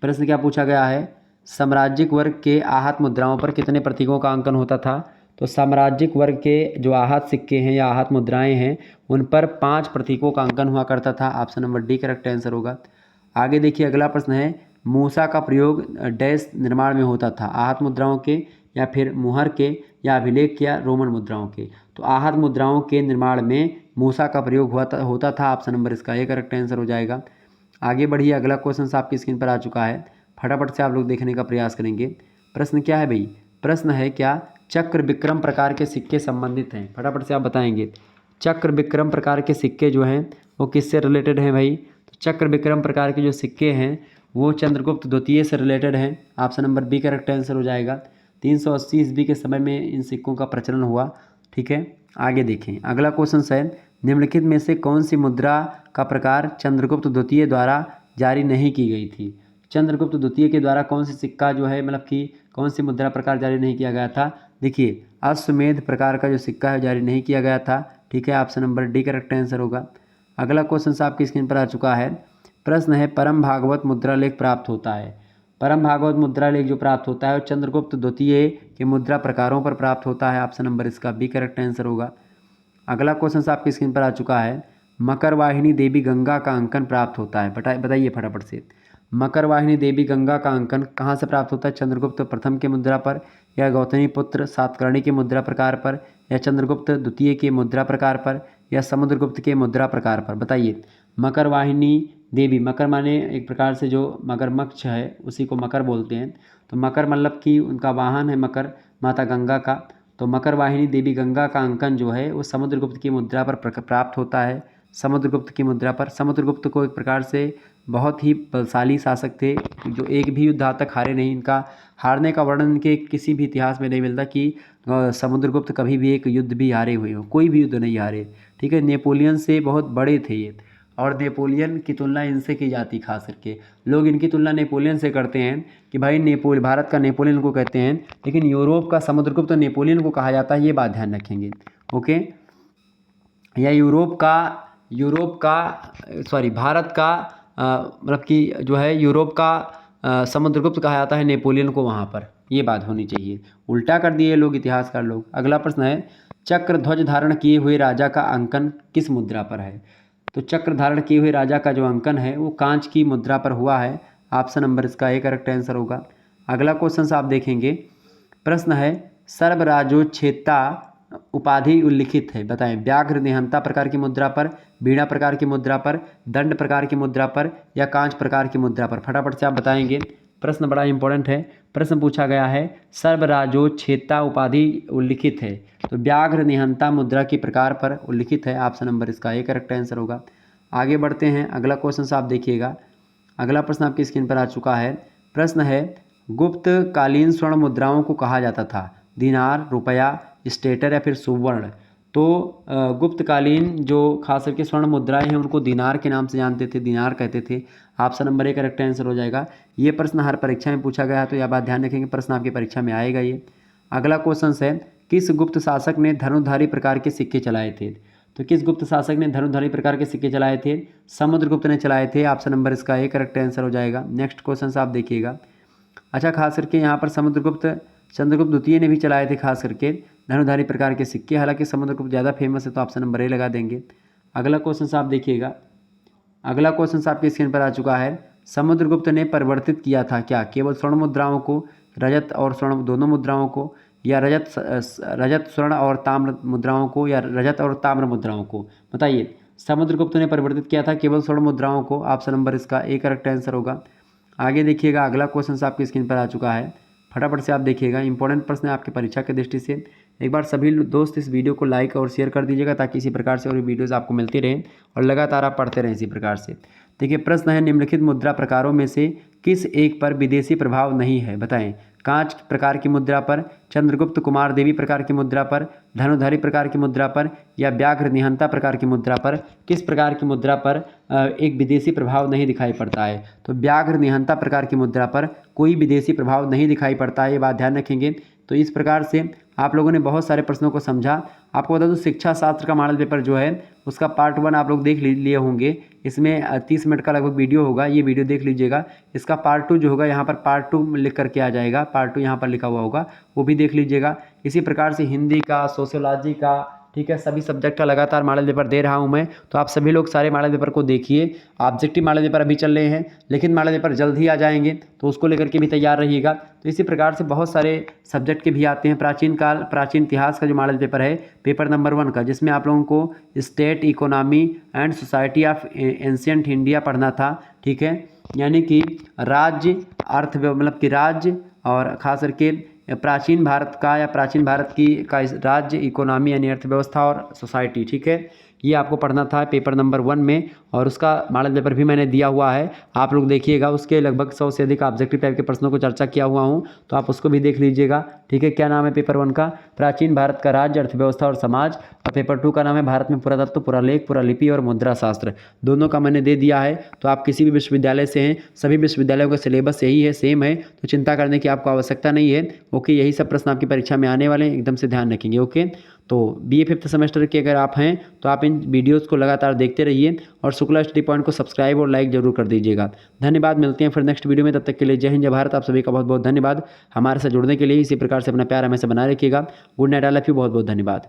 प्रश्न क्या पूछा गया है, साम्राज्यिक वर्ग के आहत मुद्राओं पर कितने प्रतीकों का अंकन होता था। तो साम्राज्यिक वर्ग के जो आहत सिक्के हैं या आहत मुद्राएं हैं उन पर 5 प्रतीकों का अंकन हुआ करता था। Option number D correct answer होगा। आगे देखिए, अगला प्रश्न है, मूसा का प्रयोग डैश निर्माण में होता था, आहत मुद्राओं के, या फिर मुहर के, या अभिलेख के, या रोमन मुद्राओं के। तो आहत मुद्राओं के निर्माण में मूसा का प्रयोग होता था। ऑप्शन नंबर इसका ये करेक्ट आंसर हो जाएगा। आगे बढ़िए, अगला क्वेश्चन आपकी स्क्रीन पर आ चुका है, फटाफट से आप लोग देखने का प्रयास करेंगे। प्रश्न क्या है भाई, प्रश्न है क्या चक्र विक्रम प्रकार के सिक्के संबंधित हैं। फटाफट से आप बताएंगे चक्र विक्रम प्रकार के सिक्के जो हैं वो किससे रिलेटेड हैं भाई। तो चक्र विक्रम प्रकार के जो सिक्के हैं वो चंद्रगुप्त द्वितीय से रिलेटेड हैं। Option number B correct answer हो जाएगा। 380 ईस्वी के समय में इन सिक्कों का प्रचलन हुआ। ठीक है, आगे देखें, अगला क्वेश्चन है, निम्नलिखित में से कौन सी मुद्रा का प्रकार चंद्रगुप्त द्वितीय द्वारा जारी नहीं की गई थी। चंद्रगुप्त द्वितीय के द्वारा कौन सी सिक्का जो है, मतलब कि कौन सी मुद्रा प्रकार जारी नहीं किया गया था। देखिए, अश्वमेध प्रकार का जो सिक्का है जारी नहीं किया गया था। ठीक है, option number D correct answer होगा। अगला क्वेश्चन आपकी स्क्रीन पर आ चुका है। प्रश्न है, परम भागवत मुद्रा लेख प्राप्त होता है। परम भागवत मुद्रा लेख जो प्राप्त होता है वो चंद्रगुप्त द्वितीय के मुद्रा प्रकारों पर प्राप्त होता है। ऑप्शन नंबर इसका बी करेक्ट आंसर होगा। अगला क्वेश्चन आपकी स्क्रीन पर आ चुका है, मकर वाहिनी देवी गंगा का अंकन प्राप्त होता है। बताइए फटाफट से, मकर वाहिनी देवी गंगा का अंकन कहाँ से प्राप्त होता है, चंद्रगुप्त प्रथम के मुद्रा पर, या गौतमी पुत्र सातकर्णी के मुद्रा प्रकार पर, या चंद्रगुप्त द्वितीय के मुद्रा प्रकार पर, या समुद्रगुप्त के मुद्रा प्रकार पर। बताइए, मकर वाहिनी देवी, मकर माने एक प्रकार से जो मगरमच्छ है उसी को मकर बोलते हैं। तो मकर मतलब कि उनका वाहन है मकर, माता गंगा का। तो मकर वाहिनी देवी गंगा का अंकन जो है वो समुद्रगुप्त की मुद्रा पर प्राप्त होता है। समुद्रगुप्त की मुद्रा पर, समुद्रगुप्त को एक प्रकार से बहुत ही बलशाली शासक थे जो एक भी युद्ध आज तक हारे नहीं। इनका हारने का वर्णन इनके किसी भी इतिहास में नहीं मिलता कि समुद्रगुप्त कभी भी एक युद्ध भी हारे हुए हो, कोई भी युद्ध नहीं हारे। ठीक है, नेपोलियन से बहुत बड़े थे ये, और नेपोलियन की तुलना इनसे की जाती। खास करके लोग इनकी तुलना नेपोलियन से करते हैं कि भाई भारत का नेपोलियन को कहते हैं, लेकिन यूरोप का समुद्रगुप्त नेपोलियन को कहा जाता है। ये बात ध्यान रखेंगे। ओके, या भारत का मतलब कि जो है यूरोप का समुद्रगुप्त कहा जाता है नेपोलियन को वहाँ पर। ये बात होनी चाहिए, उल्टा कर दिए लोग, इतिहासकार लोग। अगला प्रश्न है, चक्र ध्वज धारण किए हुए राजा का अंकन किस मुद्रा पर है। तो चक्र धारण किए हुए राजा का जो अंकन है वो कांच की मुद्रा पर हुआ है। ऑप्शन नंबर इसका ए करेक्ट आंसर होगा। अगला क्वेश्चन आप देखेंगे, प्रश्न है, सर्वराजोच्छेता उपाधि उल्लिखित है। बताएं, व्याघ्र निहंता प्रकार की मुद्रा पर, वीणा प्रकार की मुद्रा पर, दंड प्रकार की मुद्रा पर, या कांच प्रकार की मुद्रा पर। फटाफट से आप बताएंगे, प्रश्न बड़ा इंपॉर्टेंट है। प्रश्न पूछा गया है, सर्वराजोच्छेता उपाधि उल्लिखित है, तो व्याघ्र निहंता मुद्रा के प्रकार पर उल्लिखित है। ऑप्शन नंबर इसका ये करेक्ट आंसर होगा। आगे बढ़ते हैं, अगला क्वेश्चन आप देखिएगा। अगला प्रश्न आपकी स्क्रीन पर आ चुका है। प्रश्न है, गुप्त कालीन स्वर्ण मुद्राओं को कहा जाता था, दिनार, रुपया, स्टेटर, या फिर सुवर्ण। तो गुप्तकालीन जो खास करके स्वर्ण मुद्राएं हैं उनको दिनार के नाम से जानते थे, दिनार कहते थे। Option number A correct answer हो जाएगा। ये प्रश्न हर परीक्षा में पूछा गया है, तो यह बात ध्यान रखेंगे, प्रश्न आपकी परीक्षा में आएगा ये। अगला क्वेश्चन है, किस गुप्त शासक ने धनुर्धारी प्रकार के सिक्के चलाए थे। तो किस गुप्त शासक ने धनुर्धारी प्रकार के सिक्के चलाए थे, समुद्रगुप्त ने चलाए थे। ऑप्शन नंबर इसका ए करेक्ट आंसर हो जाएगा। नेक्स्ट क्वेश्चन आप देखिएगा। अच्छा, खास करके यहाँ पर चंद्रगुप्त द्वितीय ने भी चलाए थे खास करके धनुर्धारी प्रकार के सिक्के, हालांकि समुद्रगुप्त ज़्यादा फेमस है, तो ऑप्शन नंबर ए लगा देंगे। अगला क्वेश्चन आप देखिएगा। अगला क्वेश्चन आपके स्क्रीन पर आ चुका है, समुद्रगुप्त ने परिवर्तित किया था क्या? केवल स्वर्ण मुद्राओं को, रजत और स्वर्ण दोनों मुद्राओं को, या रजत स्वर्ण और ताम्र मुद्राओं को, या रजत और ताम्र मुद्राओं को? बताइए। समुद्रगुप्त ने परिवर्तित किया था केवल स्वर्ण मुद्राओं को। ऑप्शन नंबर इसका ए करेक्ट आंसर होगा। आगे देखिएगा, अगला क्वेश्चन आपकी स्क्रीन पर आ चुका है, फटाफट से आप देखिएगा। इंपॉर्टेंट प्रश्न है आपकी परीक्षा की दृष्टि से। एक बार सभी दोस्त इस वीडियो को लाइक और शेयर कर दीजिएगा ताकि इसी प्रकार से और वीडियोज़ आपको मिलती रहें और लगातार आप पढ़ते रहें इसी प्रकार से। देखिए, प्रश्न है निम्नलिखित मुद्रा प्रकारों में से किस एक पर विदेशी प्रभाव नहीं है? बताएं। कांच प्रकार की मुद्रा पर, चंद्रगुप्त कुमार देवी प्रकार की मुद्रा पर, धनुधारी प्रकार की मुद्रा पर, या व्याघ्र निहंता प्रकार की मुद्रा पर किस प्रकार की मुद्रा पर एक विदेशी प्रभाव नहीं दिखाई पड़ता है? तो व्याघ्र निहंता प्रकार की मुद्रा पर कोई विदेशी प्रभाव नहीं दिखाई पड़ता है, ये बात ध्यान रखेंगे। तो इस प्रकार से आप लोगों ने बहुत सारे प्रश्नों को समझा। आपको बता दूं, शिक्षा शास्त्र का मॉडल पेपर जो है उसका पार्ट 1 आप लोग देख लिए होंगे। इसमें 30 मिनट का लगभग वीडियो होगा, ये वीडियो देख लीजिएगा। इसका पार्ट 2 जो होगा यहाँ पर पार्ट 2 लिख करके आ जाएगा, पार्ट 2 यहाँ पर लिखा हुआ होगा, वो भी देख लीजिएगा। इसी प्रकार से हिंदी का, सोशियोलॉजी का, ठीक है, सभी सब्जेक्ट का लगातार मॉडल पेपर दे रहा हूं मैं। तो आप सभी लोग सारे मॉडल पेपर को देखिए। ऑब्जेक्टिव मॉडल पेपर अभी चल रहे हैं, लेकिन मॉडल पेपर जल्द ही आ जाएंगे, तो उसको लेकर के भी तैयार रहिएगा। तो इसी प्रकार से बहुत सारे सब्जेक्ट के भी आते हैं। प्राचीन इतिहास का जो मॉडल पेपर है पेपर नंबर 1 का, जिसमें आप लोगों को state, economy and society of ancient India पढ़ना था, ठीक है, यानी कि राज्य, मतलब कि राज्य और खास करके प्राचीन भारत का या प्राचीन भारत की का राज्य, इकोनॉमी यानी अर्थव्यवस्था और सोसाइटी, ठीक है, ये आपको पढ़ना था पेपर नंबर 1 में। और उसका मॉडल पेपर भी मैंने दिया हुआ है, आप लोग देखिएगा। उसके लगभग 100 से अधिक ऑब्जेक्टिव टाइप के प्रश्नों को चर्चा किया हुआ हूँ, तो आप उसको भी देख लीजिएगा, ठीक है। क्या नाम है पेपर 1 का? प्राचीन भारत का राज्य, अर्थव्यवस्था और समाज। और पेपर 2 का नाम है भारत में पुरातत्व, पुरालेख, पुरालिपि और मुद्रा शास्त्र। दोनों का मैंने दे दिया है। तो आप किसी भी विश्वविद्यालय से हैं, सभी विश्वविद्यालयों का सिलेबस यही है, सेम है, तो चिंता करने की आपको आवश्यकता नहीं है। ओके, यही सब प्रश्न आपकी परीक्षा में आने वाले हैं, एकदम से ध्यान रखेंगे। ओके, तो BA 5th सेमेस्टर के अगर आप हैं तो आप इन वीडियोस को लगातार देखते रहिए और शुक्ला स्टडी पॉइंट को सब्सक्राइब और लाइक जरूर कर दीजिएगा। धन्यवाद, मिलते हैं फिर नेक्स्ट वीडियो में। तब तक के लिए जय हिंद, जय भारत। आप सभी का बहुत बहुत धन्यवाद हमारे साथ जुड़ने के लिए। इसी प्रकार से अपना प्यार हमेशा बनाए रखिएगा। Good night, I love you, बहुत बहुत धन्यवाद।